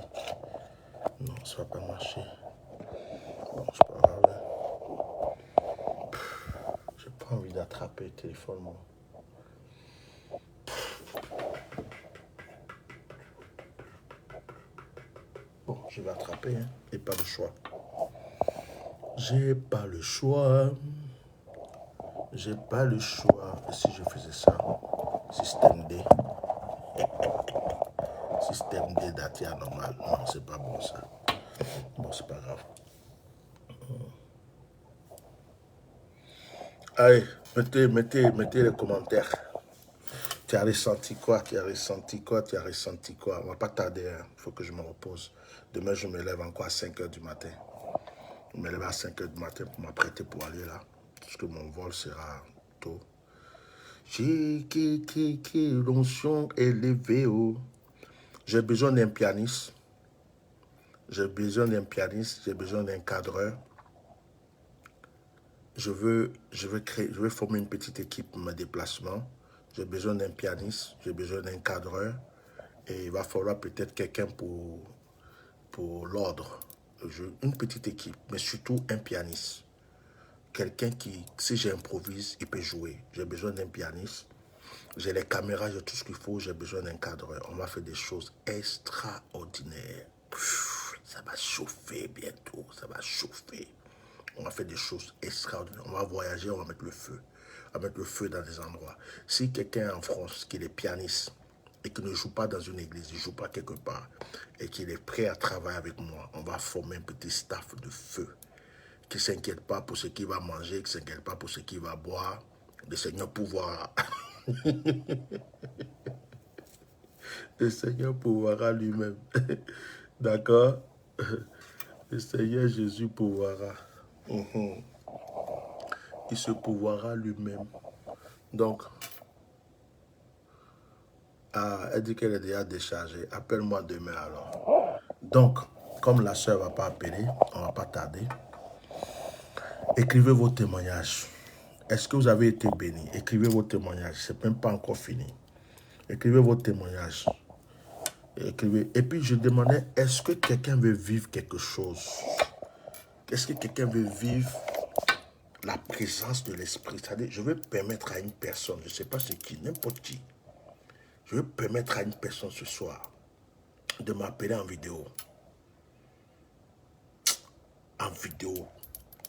Non, ça ne va pas marcher. Bon, c'est pas grave. J'ai pas envie d'attraper le téléphone, moi. Bon, je vais attraper, hein. J'ai pas le choix. J'ai pas le choix. J'ai pas le choix. Et si je faisais ça? Système D. Système D d'Atia normal. Non, c'est pas bon ça. Bon, c'est pas grave. Allez, mettez les commentaires. Tu as ressenti quoi? Tu as ressenti quoi? Tu as ressenti quoi? On va pas tarder, hein. Il faut que je me repose. Demain, je me lève encore à 5 h du matin. Je me lève à 5 h du matin pour m'apprêter pour aller là. Parce que mon vol sera tôt. J'ai l'onction élevée. Oh. J'ai besoin d'un pianiste. J'ai besoin d'un pianiste. J'ai besoin d'un cadreur. Je veux former une petite équipe pour mes déplacements. J'ai besoin d'un pianiste, j'ai besoin d'un cadreur. Et il va falloir peut-être quelqu'un pour l'ordre. Une petite équipe, mais surtout un pianiste. Quelqu'un qui, si j'improvise, il peut jouer. J'ai besoin d'un pianiste. J'ai les caméras, j'ai tout ce qu'il faut. J'ai besoin d'un cadreur. On va faire des choses extraordinaires. Ça va chauffer bientôt. Ça va chauffer. On va faire des choses extraordinaires. On va voyager, on va mettre le feu. On va mettre le feu dans des endroits. Si quelqu'un en France qui est pianiste et qui ne joue pas dans une église, il ne joue pas quelque part, et qu'il est prêt à travailler avec moi, on va former un petit staff de feu qui ne s'inquiète pas pour ce qu'il va manger, qui ne s'inquiète pas pour ce qu'il va boire. Le Seigneur pourvoira. Le Seigneur pourvoira lui-même. D'accord? Le Seigneur Jésus pourvoira. Il se pourvoira lui-même. Donc, elle dit qu'elle est déjà déchargée. Appelle-moi demain alors. Donc, comme la soeur ne va pas appeler, on ne va pas tarder. Écrivez vos témoignages. Est-ce que vous avez été béni? Écrivez vos témoignages. Ce n'est même pas encore fini. Écrivez vos témoignages. Écrivez. Et puis je demandais, est-ce que quelqu'un veut vivre quelque chose? Est-ce que quelqu'un veut vivre la présence de l'esprit? C'est-à-dire, je veux permettre à une personne, je ne sais pas c'est qui, n'importe qui, je veux permettre à une personne ce soir de m'appeler en vidéo. En vidéo.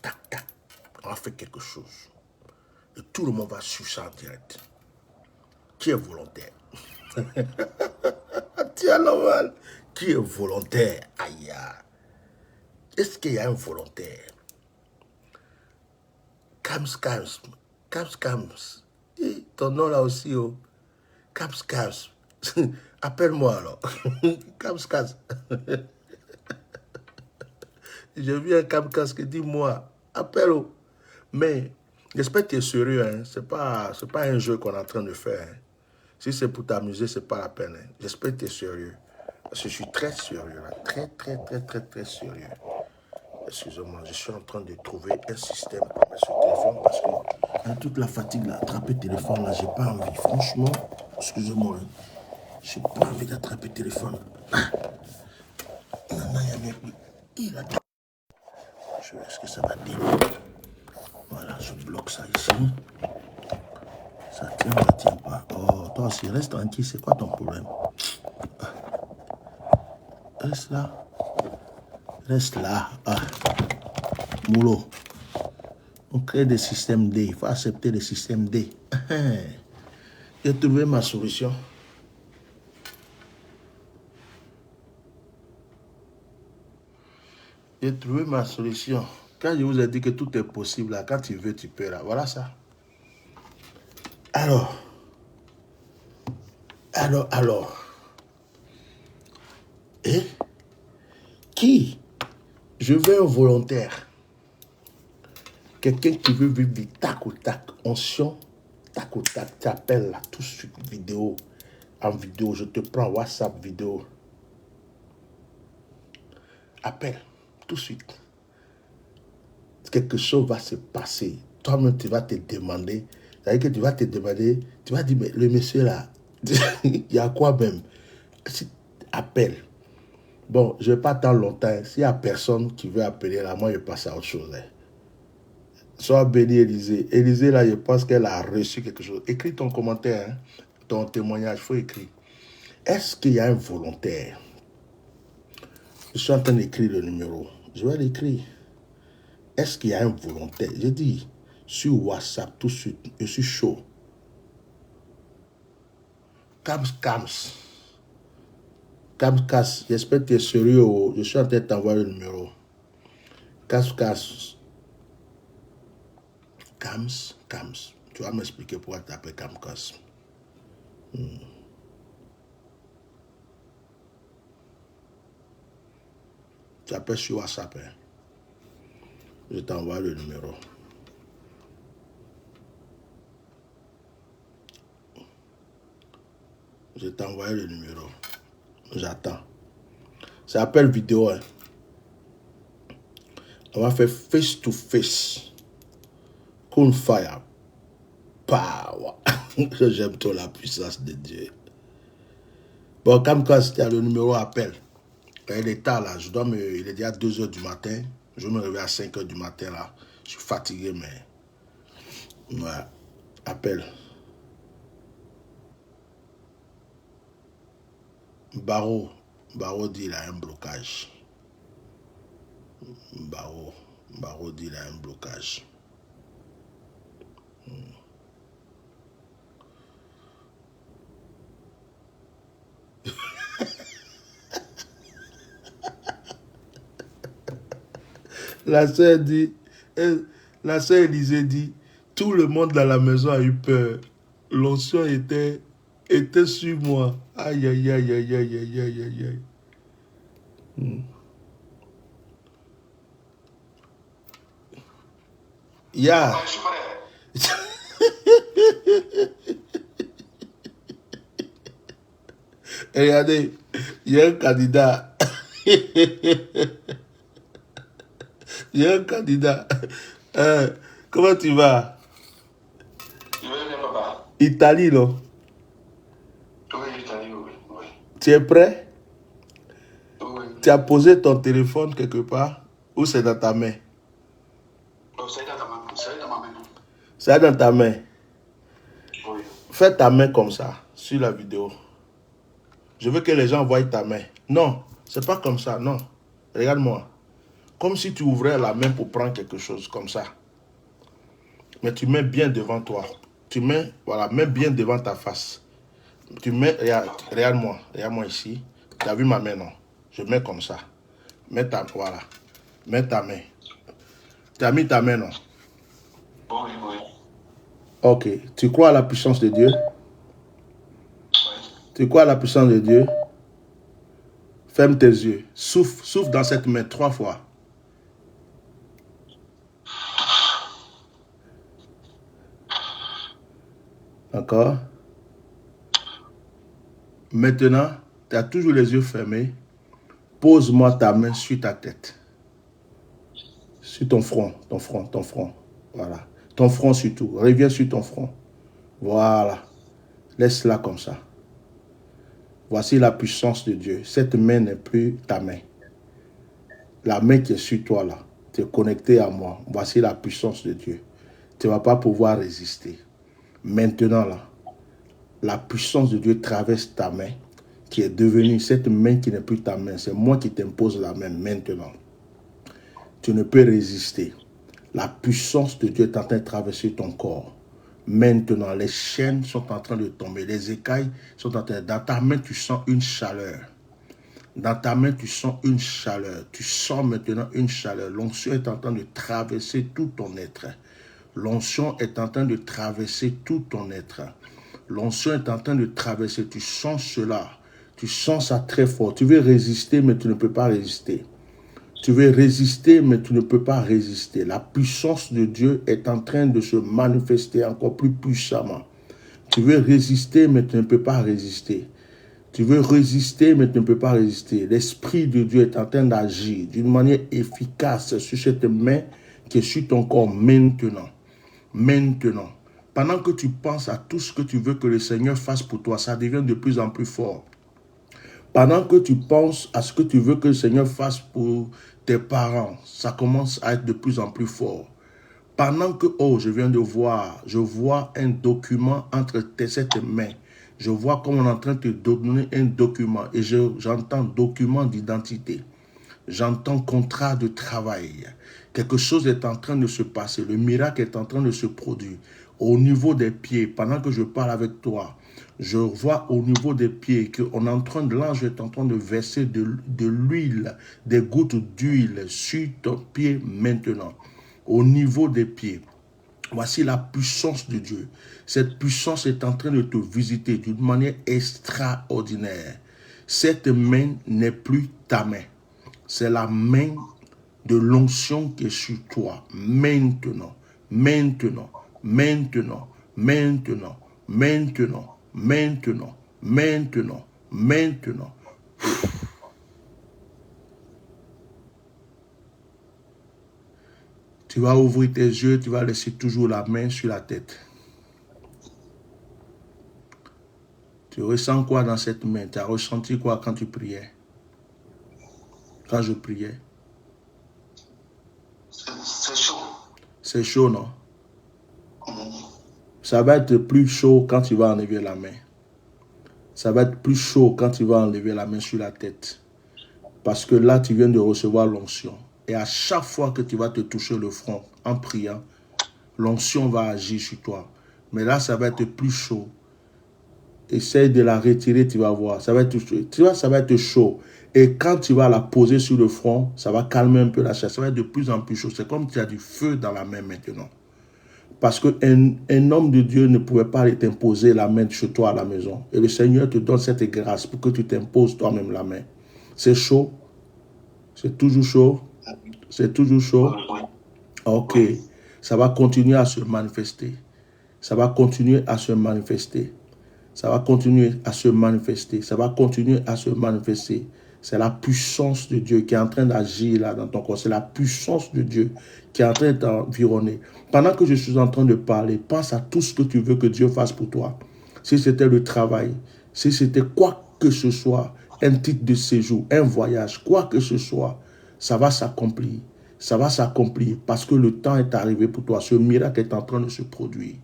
Tac, tac. On va faire quelque chose. Et tout le monde va suivre ça en direct. Qui est volontaire? Tiens, normal. Qui est volontaire? Aïe. Est-ce qu'il y a un volontaire? Kams. Et ton nom là aussi, oh. Kams. Appelle-moi alors. Kams. J'ai vu un Kams qui dit moi. Appelle-le. Mais j'espère que tu es sérieux. Hein? Ce n'est pas un jeu qu'on est en train de faire. Hein? Si c'est pour t'amuser, ce n'est pas la peine. Hein? J'espère que tu es sérieux. Parce que je suis très sérieux. Là. Très sérieux. Excusez-moi, je suis en train de trouver un système pour mettre ce téléphone parce que avec toute la fatigue, là, attraper le téléphone, là, j'ai pas envie. Franchement, excusez-moi, hein, j'ai pas envie d'attraper le téléphone. Est-ce que ça va dire? Voilà, je bloque ça ici. Ça tient pas. Oh, toi aussi, reste tranquille, c'est quoi ton problème? Reste là. Reste là. Ah. Moulot. On crée des systèmes D. Il faut accepter les systèmes D. J'ai trouvé ma solution. J'ai trouvé ma solution. Quand je vous ai dit que tout est possible, là, quand tu veux, tu peux. Là. Voilà ça. Alors. Et qui? Je veux un volontaire. Quelqu'un qui veut vivre du tac au tac. Onction, tac au tac. Tu appelles là tout de suite, vidéo. En vidéo, je te prends WhatsApp vidéo. Appelle, tout de suite. Quelque chose va se passer. Toi-même, tu vas te demander. C'est-à-dire que tu vas te demander, tu vas dire, mais le monsieur là, il y a quoi même? Appelle. Bon, je ne vais pas attendre longtemps. S'il n'y a personne qui veut appeler là, moi, je passe à autre chose. Hein. Sois béni, Élisée. Élisée, là, je pense qu'elle a reçu quelque chose. Écris ton commentaire, hein, ton témoignage, il faut écrire. Est-ce qu'il y a un volontaire? Je suis en train d'écrire le numéro. Je vais l'écrire. Est-ce qu'il y a un volontaire? Je dis, sur WhatsApp, tout de suite, je suis chaud. Kams. J'espère que tu es sérieux. Je suis en train de t'envoyer le numéro. Kams. Tu vas m'expliquer pourquoi tu t'appelles Kams. Tu appelles sur WhatsApp. Hein? Je t'envoie le numéro. Je t'envoie le numéro. J'attends. Ça appelle vidéo. Hein? On va faire face to face. Cool fire. Power. J'aime trop la puissance de Dieu. Bon, comme quand c'était le numéro appel. Il est tard là. Il est déjà 2 h du matin. Je me réveille à 5 h du matin là. Je suis fatigué, mais. Ouais. Appel. Barreau dit il a un blocage. Barreau dit il a un blocage. La sœur Élisée dit, tout le monde dans la maison a eu peur. L'onction était sur moi. Aïe. Yeah. Regardez, il y a un candidat. Comment tu vas? Je vais bien, papa. Italie, non? Oui, Italie, oui. Tu es prêt? Oui. Tu as posé ton téléphone quelque part ou c'est dans ta main? Non, c'est dans ta main. C'est dans ma main. C'est dans ta main. Oui. Fais ta main comme ça sur la vidéo. Je veux que les gens voient ta main. Non, c'est pas comme ça, non. Regarde-moi. Comme si tu ouvrais la main pour prendre quelque chose, comme ça. Mais tu mets bien devant toi. Tu mets, voilà, mets bien devant ta face. Tu mets, regarde-moi, regarde-moi ici. Tu as vu ma main, non? Je mets comme ça. Mets ta, voilà. Mets ta main. Tu as mis ta main, non? Oui, oui. Ok. Tu crois à la puissance de Dieu? Oui. Tu crois à la puissance de Dieu? Ferme tes yeux. Souffle, souffle dans cette main 3 fois. Encore. Maintenant, tu as toujours les yeux fermés. Pose-moi ta main sur ta tête. Sur ton front, ton front, ton front. Voilà. Ton front surtout. Reviens sur ton front. Voilà. Laisse-la comme ça. Voici la puissance de Dieu. Cette main n'est plus ta main. La main qui est sur toi là. Tu es connecté à moi. Voici la puissance de Dieu. Tu ne vas pas pouvoir résister. Maintenant là, la puissance de Dieu traverse ta main qui est devenue cette main qui n'est plus ta main. C'est moi qui t'impose la main maintenant. Tu ne peux résister. La puissance de Dieu est en train de traverser ton corps. Maintenant, les chaînes sont en train de tomber. Les écailles sont en train de... Dans ta main, tu sens une chaleur. Dans ta main, tu sens une chaleur. Tu sens maintenant une chaleur. L'onction est en train de traverser tout ton être. L'onction est en train de traverser tout ton être. L'onction est en train de traverser. Tu sens cela. Tu sens ça très fort. Tu veux résister, mais tu ne peux pas résister. Tu veux résister, mais tu ne peux pas résister. La puissance de Dieu est en train de se manifester encore plus puissamment. Tu veux résister, mais tu ne peux pas résister. Tu veux résister, mais tu ne peux pas résister. L'Esprit de Dieu est en train d'agir d'une manière efficace sur cette main qui est sur ton corps maintenant. Maintenant. Pendant que tu penses à tout ce que tu veux que le Seigneur fasse pour toi, ça devient de plus en plus fort. Pendant que tu penses à ce que tu veux que le Seigneur fasse pour tes parents, ça commence à être de plus en plus fort. Pendant que, oh, je viens de voir, je vois un document entre cette main. Je vois comme on est en train de te donner un document et j'entends document d'identité. J'entends contrat de travail. Quelque chose est en train de se passer. Le miracle est en train de se produire. Au niveau des pieds, pendant que je parle avec toi, je vois au niveau des pieds que l'ange est en train de verser de l'huile, des gouttes d'huile sur ton pied maintenant. Au niveau des pieds. Voici la puissance de Dieu. Cette puissance est en train de te visiter d'une manière extraordinaire. Cette main n'est plus ta main. C'est la main de l'onction qui est sur toi. Maintenant, maintenant, maintenant, maintenant, maintenant, maintenant, maintenant, maintenant. Tu vas ouvrir tes yeux, tu vas laisser toujours la main sur la tête. Tu ressens quoi dans cette main? Tu as ressenti quoi quand tu priais? Quand je priais? C'est chaud. C'est chaud, non? Ça va être plus chaud quand tu vas enlever la main. Ça va être plus chaud quand tu vas enlever la main sur la tête. Parce que là, tu viens de recevoir l'onction. Et à chaque fois que tu vas te toucher le front en priant, l'onction va agir sur toi. Mais là, ça va être plus chaud. Essaye de la retirer, tu vas voir. Ça va être chaud. Tu vois, ça va être chaud. Et quand tu vas la poser sur le front, ça va calmer un peu la chair. Ça va être de plus en plus chaud. C'est comme si tu as du feu dans la main maintenant. Parce qu'un homme de Dieu ne pouvait pas t'imposer la main chez toi à la maison. Et le Seigneur te donne cette grâce pour que tu t'imposes toi-même la main. C'est chaud. C'est toujours chaud. C'est toujours chaud. Ok. Ça va continuer à se manifester. Ça va continuer à se manifester. Ça va continuer à se manifester. Ça va continuer à se manifester. C'est la puissance de Dieu qui est en train d'agir là dans ton corps. C'est la puissance de Dieu qui est en train de t'environner. Pendant que je suis en train de parler, pense à tout ce que tu veux que Dieu fasse pour toi. Si c'était le travail, si c'était quoi que ce soit un titre de séjour, un voyage, quoi que ce soit, ça va s'accomplir. Ça va s'accomplir parce que le temps est arrivé pour toi. Ce miracle est en train de se produire.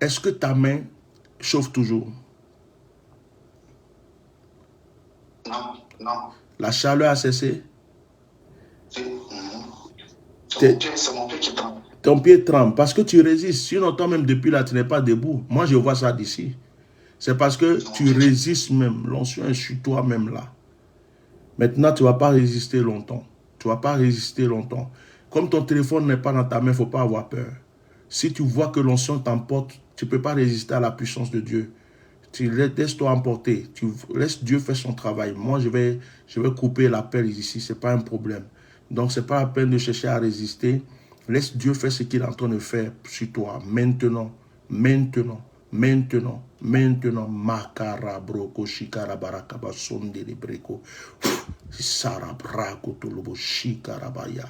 Est-ce que ta main chauffe toujours? Non, non. La chaleur a cessé? C'est mon pied qui tremble. Ton pied tremble parce que tu résistes. Sinon, toi-même, depuis là, tu n'es pas debout. Moi, je vois ça d'ici. C'est parce que tu résistes même. L'onction est sur toi-même là. Maintenant, tu ne vas pas résister longtemps. Tu ne vas pas résister longtemps. Comme ton téléphone n'est pas dans ta main, il ne faut pas avoir peur. Si tu vois que l'onction t'emporte, tu ne peux pas résister à la puissance de Dieu. Tu laisse-toi emporter. Tu laisses Dieu faire son travail. Moi, je vais couper l'appel ici. Ce n'est pas un problème. Donc, ce n'est pas la peine de chercher à résister. Laisse Dieu faire ce qu'il est en train de faire sur toi. Maintenant, maintenant, maintenant, maintenant. Makara broko shikara barakaba sonde libreko. Sarabrako tolobo shikarabaya.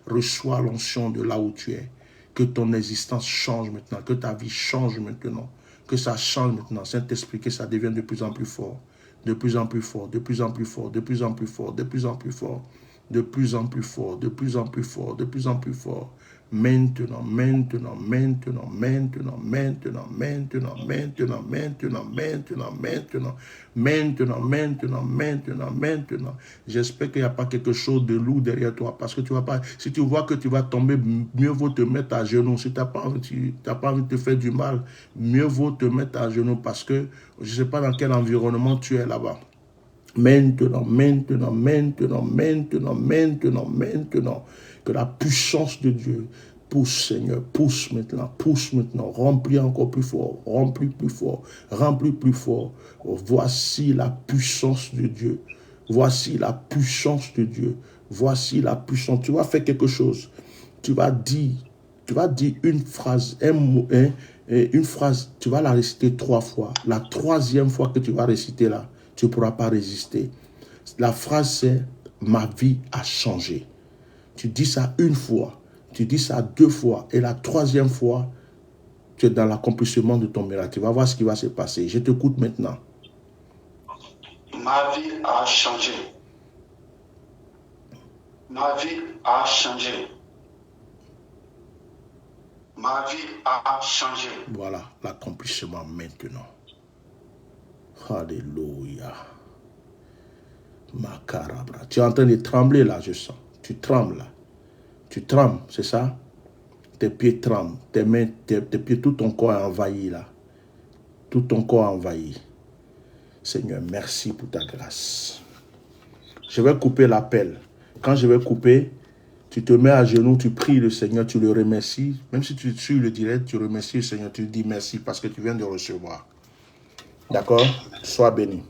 Reçois l'onction de là où tu es. Que ton existence change maintenant. Que ta vie change maintenant. Que ça change maintenant. Saint-Esprit, que ça devienne de plus en plus fort. De plus en plus fort. De plus en plus fort. De plus en plus fort. De plus en plus fort. De plus en plus fort. De plus en plus fort. De plus en plus fort. Maintenant, maintenant, maintenant, maintenant, maintenant, maintenant, maintenant, maintenant, maintenant, maintenant, maintenant, maintenant, maintenant, maintenant. J'espère qu'il n'y a pas quelque chose de lourd derrière toi. Parce que tu vas pas, si tu vois que tu vas tomber, mieux vaut te mettre à genoux. Si tu n'as pas envie de te faire du mal, mieux vaut te mettre à genoux parce que je ne sais pas dans quel environnement tu es là-bas. Maintenant, maintenant, maintenant, maintenant, maintenant, maintenant, que la puissance de Dieu pousse, Seigneur, pousse maintenant, remplis encore plus fort, remplis plus fort, remplis plus fort. Voici la puissance de Dieu, voici la puissance de Dieu, voici la puissance. Tu vas faire quelque chose, tu vas dire une phrase, un mot, une phrase, tu vas la réciter 3 fois. La 3e fois que tu vas réciter là, tu ne pourras pas résister. La phrase c'est « Ma vie a changé ». Tu dis ça 1 fois, tu dis ça 2 fois, et la 3e fois, tu es dans l'accomplissement de ton miracle. Tu vas voir ce qui va se passer. Je t'écoute maintenant. Ma vie a changé. Ma vie a changé. Ma vie a changé. Voilà l'accomplissement maintenant. Alléluia. Macarabra. Tu es en train de trembler là, je sens. Tu trembles là. Tu trembles, c'est ça? Tes pieds tremblent. Tes mains, tes pieds, tout ton corps est envahi là. Tout ton corps est envahi. Seigneur, merci pour ta grâce. Je vais couper l'appel. Quand je vais couper, tu te mets à genoux, tu pries le Seigneur, tu le remercies. Même si tu suis le direct, tu remercies le Seigneur, tu lui dis merci parce que tu viens de recevoir. D'accord? Sois béni.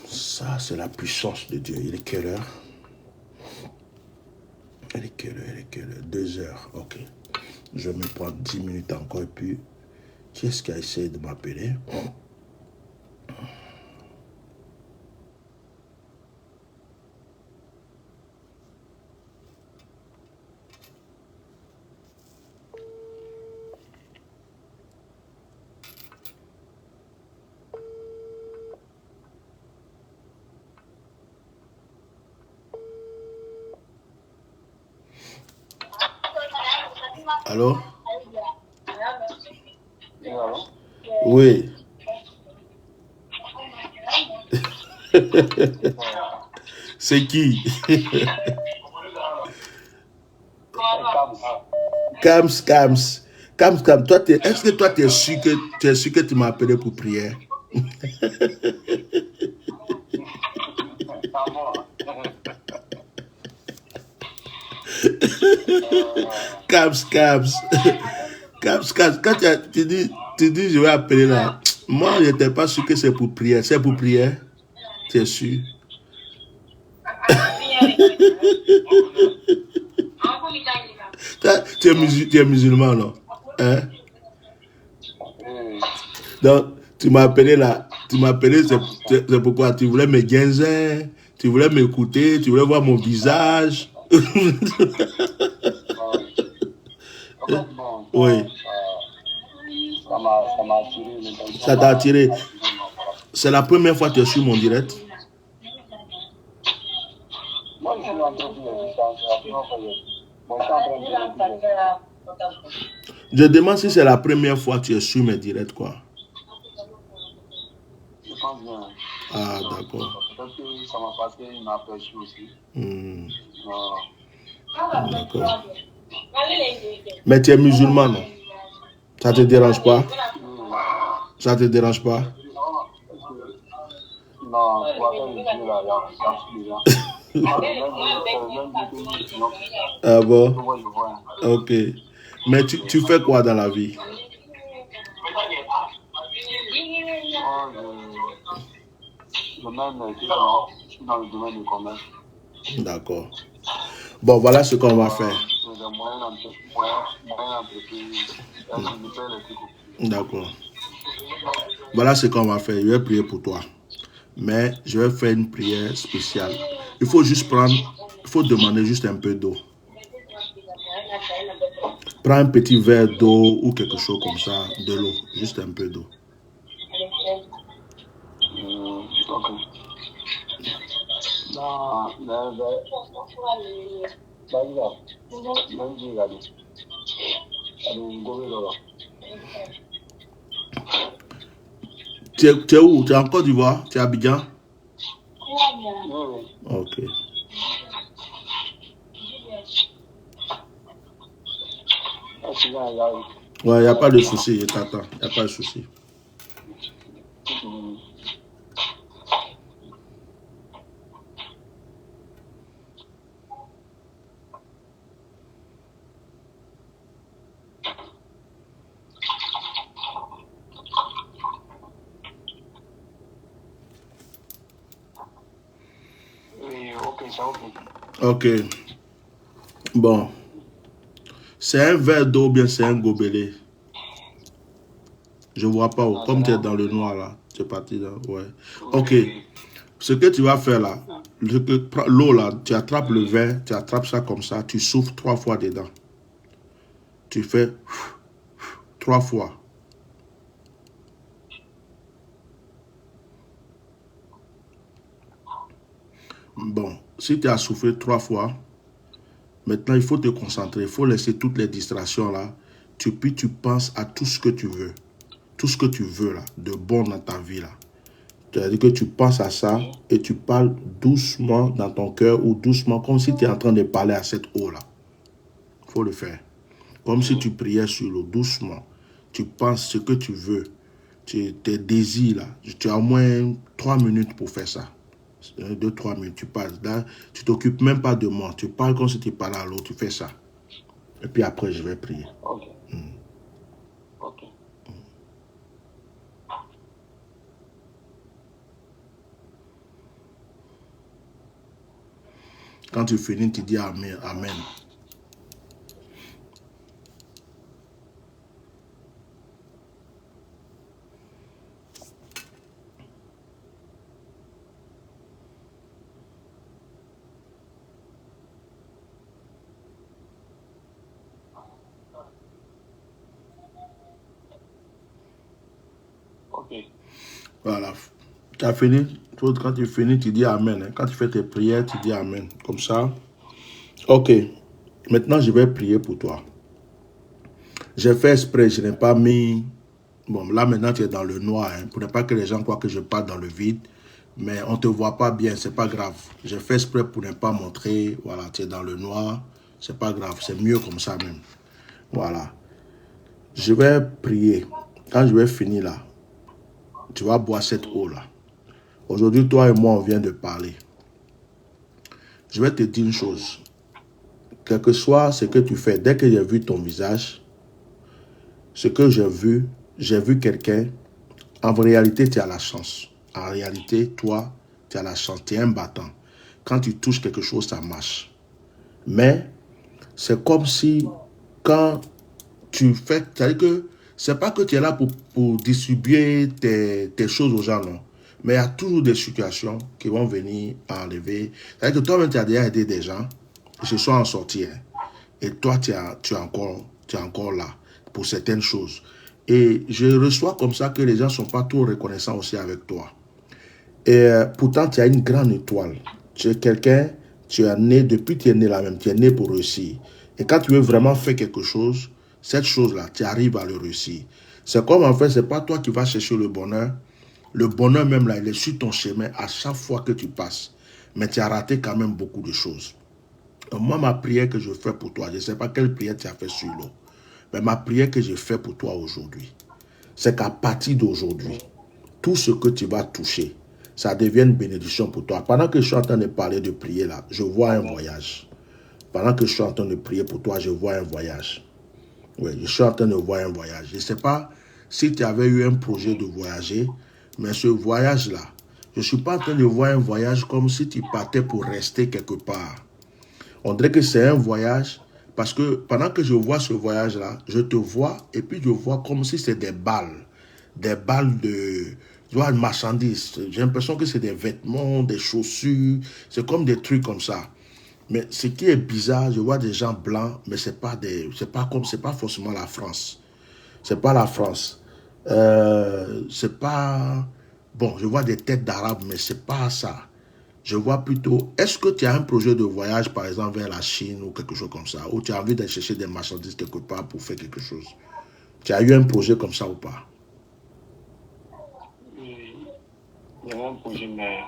Ça, c'est la puissance de Dieu. Il est quelle heure? Il est quelle heure? 2 heures. Ok. Je vais me prendre 10 minutes encore et puis, qui est-ce qui a essayé de m'appeler? Allô? Oui. C'est qui? Kams. Toi, est-ce que toi, tu es sûr que tu m'as appelé pour prière? Kams. Quand tu dis je vais appeler là, moi je n'étais pas sûr que c'est pour prière. C'est pour prière? Tu es sûr? Tu es musulman, non? Hein? Donc, tu m'as appelé là. C'est pourquoi tu voulais me guinzer, tu voulais m'écouter, tu voulais voir mon visage. Oui. Ça m'a attiré. Ça t'a attiré. C'est la première fois que tu es sur mon direct? Moi, je suis en train de Moi, je suis en train de Je demande si c'est la première fois que tu es sur mes directs, quoi. Je pense bien. Ah, d'accord. Peut-être que ça m'a passé une aperçue aussi. D'accord. Mais tu es musulman, non? Ça te dérange pas? Ça te dérange pas? Non, pour faire le Dieu là, il y a Ah bon? Ok. Mais tu fais quoi dans la vie? Je suis dans le domaine du commerce. D'accord. Bon, voilà ce qu'on va faire. D'accord. Voilà ce qu'on va faire. Je vais prier pour toi. Mais je vais faire une prière spéciale. Il faut juste prendre, il faut demander juste un peu d'eau. Prends un petit verre d'eau ou quelque chose comme ça, de l'eau, juste un peu d'eau. Ok. Tu es où? Tu es en Côte d'Ivoire? Tu es à Abidjan? Ok. Ouais, il n'y a pas de souci, je t'attends. Il n'y a pas de souci. Ok. Bon. C'est un verre d'eau ou bien c'est un gobelet? Je ne vois pas où. Comme tu es dans le noir là. Tu es parti là. Ouais. Ok. Ce que tu vas faire là, l'eau là, tu attrapes le verre, tu attrapes ça comme ça, tu souffles 3 fois dedans. Tu fais 3 fois. Bon, si tu as soufflé 3 fois, maintenant il faut te concentrer, il faut laisser toutes les distractions là, puis tu penses à tout ce que tu veux. Tout ce que tu veux là, de bon dans ta vie là. C'est-à-dire que tu penses à ça et tu parles doucement dans ton cœur ou doucement comme si tu es en train de parler à cette eau là. Il faut le faire. Comme si tu priais sur l'eau, doucement. Tu penses ce que tu veux. Tes désirs là. Tu as au moins 3 minutes pour faire ça. 2-3 minutes, tu parles. Là, tu t'occupes même pas de moi. Tu parles comme si tu parlais à l'autre, tu fais ça. Et puis après, je vais prier. Ok. Ok. Quand tu finis, tu dis Amen. Amen. Ok. Voilà. Tu as fini. Quand tu finis, tu dis Amen. Hein. Quand tu fais tes prières, tu dis Amen. Comme ça. Ok. Maintenant, je vais prier pour toi. J'ai fait exprès. Je n'ai pas mis... Bon, là, maintenant, tu es dans le noir. Hein, pour ne pas que les gens croient que je parle dans le vide. Mais on ne te voit pas bien. C'est pas grave. J'ai fait exprès pour ne pas montrer. Voilà, tu es dans le noir. C'est pas grave. C'est mieux comme ça même. Voilà. Je vais prier. Quand je vais finir là, tu vas boire cette eau-là. Aujourd'hui, toi et moi, on vient de parler. Je vais te dire une chose. Quel que soit ce que tu fais, dès que j'ai vu ton visage, ce que j'ai vu quelqu'un, en réalité, tu as la chance. En réalité, toi, tu as la chance. Tu es un battant. Quand tu touches quelque chose, ça marche. Mais, c'est comme si, quand tu fais, c'est-à-dire que, c'est pas que tu es là pour distribuer tes choses aux gens, non. Mais il y a toujours des situations qui vont venir enlever. C'est-à-dire que toi-même, tu as déjà aidé des gens, ils se sont en sortis. Hein. Et toi, tu es encore là pour certaines choses. Et je reçois comme ça que les gens ne sont pas trop reconnaissants aussi avec toi. Et pourtant, tu as une grande étoile. Tu es quelqu'un, tu es né, depuis que tu es né là même, tu es né pour réussir. Et quand tu veux vraiment faire quelque chose, cette chose-là, tu arrives à le réussir. C'est comme en fait, ce n'est pas toi qui vas chercher le bonheur. Le bonheur même là, il est sur ton chemin à chaque fois que tu passes. Mais tu as raté quand même beaucoup de choses. Donc moi, ma prière que je fais pour toi, je ne sais pas quelle prière tu as fait sur l'eau, mais ma prière que je fais pour toi aujourd'hui, c'est qu'à partir d'aujourd'hui, tout ce que tu vas toucher, ça devienne une bénédiction pour toi. Pendant que je suis en train de parler de prier là, je vois un voyage. Pendant que je suis en train de prier pour toi, je vois un voyage. Oui, je suis en train de voir un voyage. Je ne sais pas si tu avais eu un projet de voyager, mais ce voyage-là, je ne suis pas en train de voir un voyage comme si tu partais pour rester quelque part. On dirait que c'est un voyage, parce que pendant que je vois ce voyage-là, je te vois, et puis je vois comme si c'est des balles de, tu vois, marchandises. J'ai l'impression que c'est des vêtements, des chaussures, c'est comme des trucs comme ça. Mais ce qui est bizarre, je vois des gens blancs, mais c'est pas forcément la France. C'est pas la France. C'est pas, bon, je vois des têtes d'Arabes, mais c'est pas ça. Je vois plutôt, est-ce que tu as un projet de voyage, par exemple, vers la Chine ou quelque chose comme ça, ou tu as envie d'aller chercher des marchandises quelque part pour faire quelque chose? Tu as eu un projet comme ça ou pas? Oui, il y a un projet, mais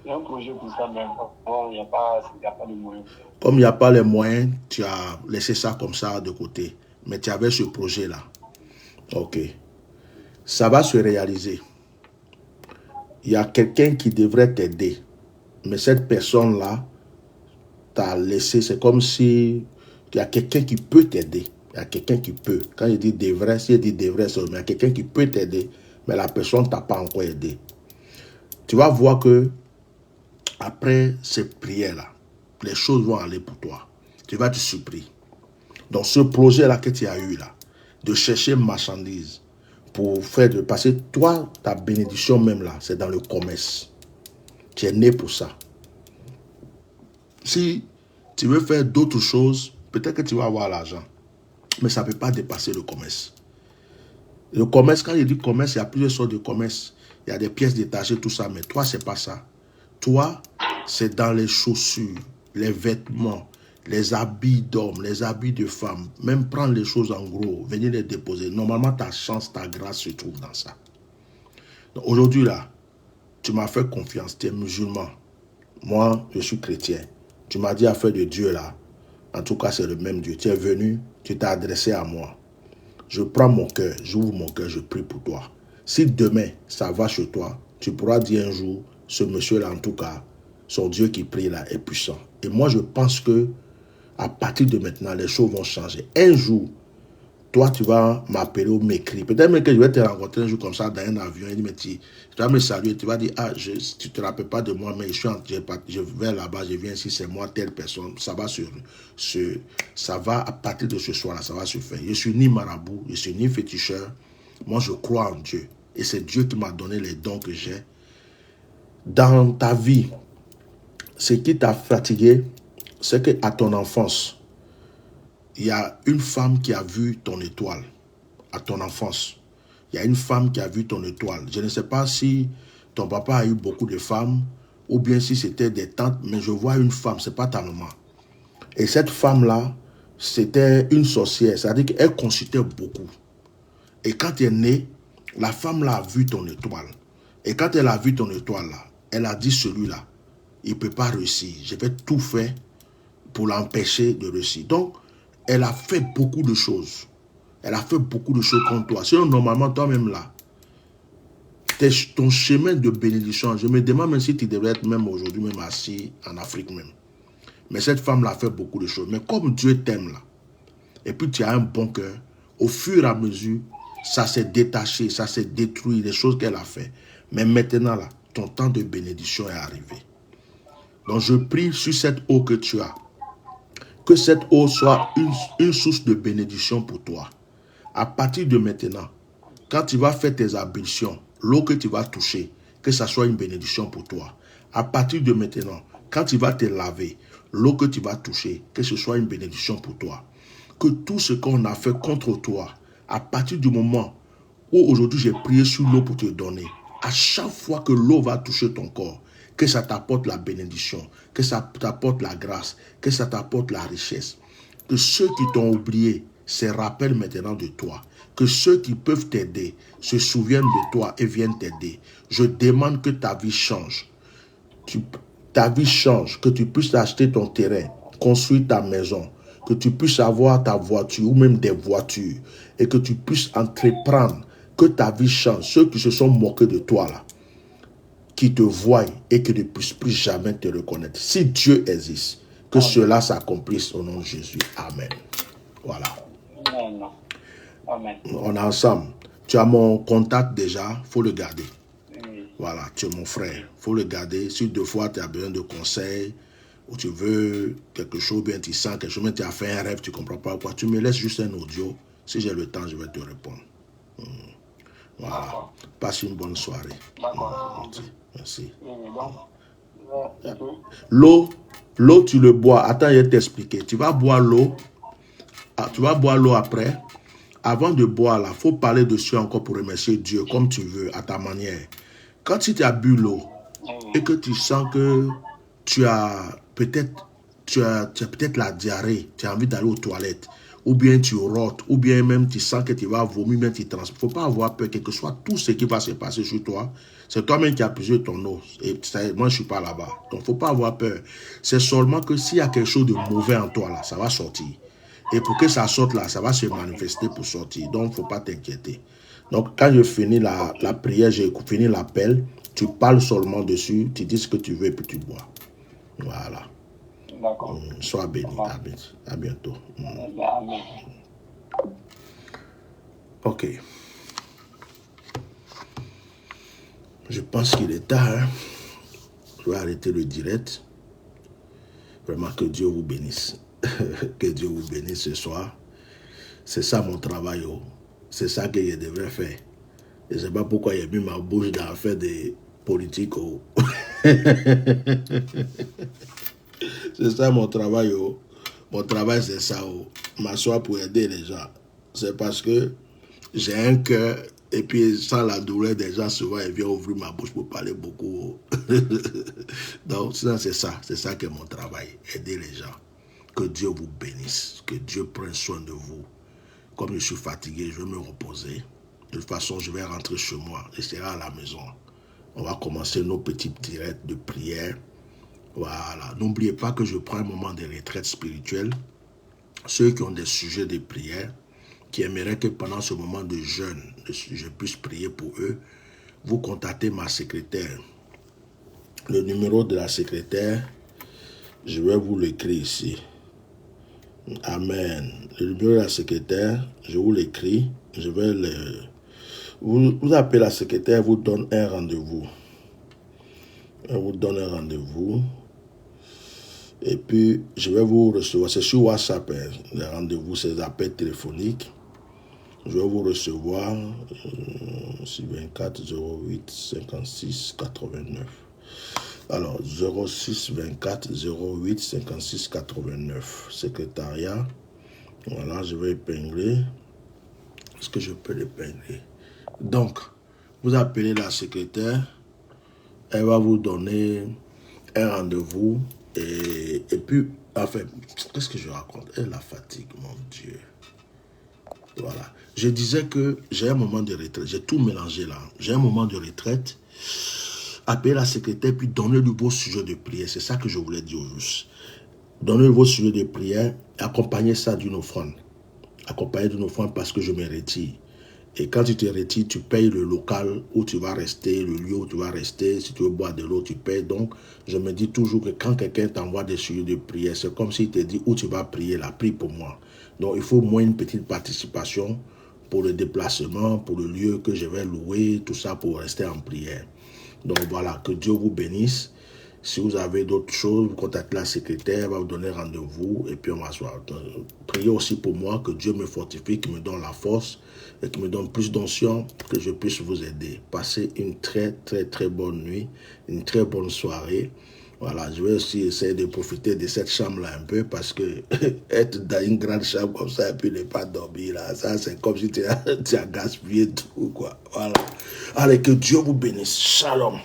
il y a un projet pour ça, mais il n'y a pas de moyens. Comme il n'y a pas les moyens, tu as laissé ça comme ça de côté. Mais tu avais ce projet-là. Ok. Ça va se réaliser. Il y a quelqu'un qui devrait t'aider. Mais cette personne-là t'a laissé. C'est comme si il y a quelqu'un qui peut t'aider. Il y a quelqu'un qui peut. Quand il dit devrait, s'il dit devrait, il y a quelqu'un qui peut t'aider. Mais la personne ne t'a pas encore aidé. Tu vas voir que après ces prières-là, les choses vont aller pour toi. Tu vas te surprendre. Donc ce projet-là que tu as eu là, de chercher marchandises pour faire de passer, toi, ta bénédiction même là, c'est dans le commerce. Tu es né pour ça. Si tu veux faire d'autres choses, peut-être que tu vas avoir l'argent. Mais ça ne peut pas dépasser le commerce. Le commerce, quand il dit commerce, il y a plusieurs sortes de commerce. Il y a des pièces détachées, tout ça. Mais toi, ce n'est pas ça. Toi, c'est dans les chaussures, les vêtements, les habits d'hommes, les habits de femmes. Même prendre les choses en gros, venir les déposer. Normalement, ta chance, ta grâce se trouve dans ça. Aujourd'hui, là, tu m'as fait confiance. Tu es musulman. Moi, je suis chrétien. Tu m'as dit affaire de Dieu, là. En tout cas, c'est le même Dieu. Tu es venu, tu t'es adressé à moi. Je prends mon cœur, j'ouvre mon cœur, je prie pour toi. Si demain, ça va chez toi, tu pourras dire un jour, ce monsieur-là, en tout cas, son Dieu qui prie là est puissant. Et moi, je pense que à partir de maintenant, les choses vont changer. Un jour, toi, tu vas m'appeler ou m'écrire. Peut-être même que je vais te rencontrer un jour comme ça dans un avion. Il dit, mais tu vas me saluer. Tu vas dire, ah, tu ne te rappelles pas de moi, mais je vais là-bas, je viens ici, c'est moi, telle personne. Ça va à partir de ce soir-là, ça va se faire. Je ne suis ni marabout, je ne suis ni féticheur. Moi, je crois en Dieu. Et c'est Dieu qui m'a donné les dons que j'ai. Dans ta vie, ce qui t'a fatigué, c'est qu'à ton enfance, il y a une femme qui a vu ton étoile. À ton enfance, il y a une femme qui a vu ton étoile. Je ne sais pas si ton papa a eu beaucoup de femmes ou bien si c'était des tantes, mais je vois une femme, ce n'est pas ta maman. Et cette femme-là, c'était une sorcière, c'est-à-dire qu'elle consultait beaucoup. Et quand tu es né, la femme-là a vu ton étoile. Et quand elle a vu ton étoile-là, elle a dit, celui-là, il ne peut pas réussir. Je vais tout faire pour l'empêcher de réussir. Donc, elle a fait beaucoup de choses. Elle a fait beaucoup de choses contre toi. Sinon, normalement, toi-même là, ton chemin de bénédiction, je me demande même si tu devrais être même aujourd'hui, même assis en Afrique même. Mais cette femme-là a fait beaucoup de choses. Mais comme Dieu t'aime là, et puis tu as un bon cœur, au fur et à mesure, ça s'est détaché, ça s'est détruit, les choses qu'elle a fait. Mais maintenant là, ton temps de bénédiction est arrivé. Donc je prie sur cette eau que tu as, que cette eau soit une source de bénédiction pour toi. À partir de maintenant, quand tu vas faire tes ablutions, l'eau que tu vas toucher, que ça soit une bénédiction pour toi. À partir de maintenant, quand tu vas te laver, l'eau que tu vas toucher, que ce soit une bénédiction pour toi. Que tout ce qu'on a fait contre toi, À partir du moment où aujourd'hui j'ai prié sur l'eau pour te donner, à chaque fois que l'eau va toucher ton corps, que ça t'apporte la bénédiction, que ça t'apporte la grâce, que ça t'apporte la richesse. Que ceux qui t'ont oublié se rappellent maintenant de toi. Que ceux qui peuvent t'aider se souviennent de toi et viennent t'aider. Je demande que ta vie change. Ta vie change, que tu puisses acheter ton terrain, construire ta maison, que tu puisses avoir ta voiture ou même des voitures et que tu puisses entreprendre, que ta vie change. Ceux qui se sont moqués de toi là, qui te voient et qui ne puissent plus jamais te reconnaître. Si Dieu existe, que cela s'accomplisse au nom de Jésus. Amen. Voilà. Amen. Amen. On est ensemble. Tu as mon contact déjà, il faut le garder. Oui. Voilà, tu es mon frère, il faut le garder. Si deux fois tu as besoin de conseils, ou tu veux quelque chose, bien tu sens quelque chose, mais tu as fait un rêve, tu ne comprends pas quoi, tu me laisses juste un audio. Si j'ai le temps, je vais te répondre. Voilà. Passe une bonne soirée. D'accord. Merci. Oui, L'eau, tu le bois. Attends, je vais t'expliquer. Tu vas boire l'eau. Tu vas boire l'eau après. Avant de boire, il faut parler dessus encore pour remercier Dieu, comme tu veux, à ta manière. Quand tu as bu l'eau et que tu sens que tu as peut-être la diarrhée, tu as envie d'aller aux toilettes, ou bien tu rotes, ou bien même tu sens que tu vas vomir, même tu transpires. Il ne faut pas avoir peur, quel que soit tout ce qui va se passer sur toi. C'est toi-même qui as puisé ton eau. Et moi, je ne suis pas là-bas. Donc, il ne faut pas avoir peur. C'est seulement que s'il y a quelque chose de mauvais en toi, là, ça va sortir. Et pour que ça sorte là, ça va se manifester pour sortir. Donc, il ne faut pas t'inquiéter. Donc, quand je finis la prière, j'ai fini l'appel, tu parles seulement dessus, tu dis ce que tu veux et puis tu bois. Voilà. d'accord. Sois béni. À bientôt. Amen. Ok. Je pense qu'il est tard. Hein? Je vais arrêter le direct. Vraiment que Dieu vous bénisse. Que Dieu vous bénisse ce soir. C'est ça mon travail. Oh. C'est ça que je devrais faire. Je ne sais pas pourquoi j'ai mis ma bouche dans l'affaire des politiques. Oh. C'est ça mon travail. Oh. Mon travail c'est ça. Oh. M'asseoir pour aider les gens. C'est parce que j'ai un cœur. Et puis, sans la douleur des gens, souvent, ils viennent ouvrir ma bouche pour parler beaucoup. Donc, c'est ça. C'est ça qui est mon travail. Aider les gens. Que Dieu vous bénisse. Que Dieu prenne soin de vous. Comme je suis fatigué, je vais me reposer. De toute façon, je vais rentrer chez moi. Je serai à la maison. On va commencer nos petits directs de prière. Voilà. N'oubliez pas que je prends un moment de retraite spirituelle. Ceux qui ont des sujets de prière, qui aimeraient que pendant ce moment de jeûne, je puisse prier pour eux, vous contactez ma secrétaire. Le numéro de la secrétaire, je vais vous l'écrire ici. Amen. Le numéro de la secrétaire, je vous l'écris. Je vais le... Vous appelez la secrétaire, elle vous donne un rendez-vous. Elle vous donne un rendez-vous. Et puis, je vais vous recevoir. C'est sur WhatsApp, hein, les rendez-vous, c'est des appels téléphoniques. Je vais vous recevoir sur 24 08 56 89. Alors, 06 24 08 56 89. Secrétariat. Voilà, je vais épingler. Est-ce que je peux l'épingler? Donc, vous appelez la secrétaire. Elle va vous donner un rendez-vous. Et puis, enfin, qu'est-ce que je raconte? Elle la fatigue, mon Dieu. Voilà. Je disais que j'ai un moment de retraite. J'ai tout mélangé là. J'ai un moment de retraite. Appelez la secrétaire, puis donnez-lui vos sujets de prière. C'est ça que je voulais dire juste. Donnez-lui vos sujets de prière. Accompagnez ça d'une offrande. Accompagnez d'une offrande parce que je me retire. Et quand tu te retires, tu payes le local où tu vas rester, le lieu où tu vas rester. Si tu veux boire de l'eau, tu payes. Donc, je me dis toujours que quand quelqu'un t'envoie des sujets de prière, c'est comme s'il te dit où tu vas prier là. Prie pour moi. Donc, il faut au moins une petite participation pour le déplacement, pour le lieu que je vais louer, tout ça pour rester en prière. Donc, voilà, que Dieu vous bénisse. Si vous avez d'autres choses, vous contactez la secrétaire, elle va vous donner rendez-vous et puis on va se voir. Priez aussi pour moi, que Dieu me fortifie, qu'il me donne la force et qu'il me donne plus d'onction, que je puisse vous aider. Passez une très, très, très bonne nuit, une très bonne soirée. Voilà, je vais aussi essayer de profiter de cette chambre-là un peu parce que être dans une grande chambre comme ça et puis ne pas dormir là, ça c'est comme si tu as gaspillé tout, quoi. Voilà. Allez, que Dieu vous bénisse. Shalom.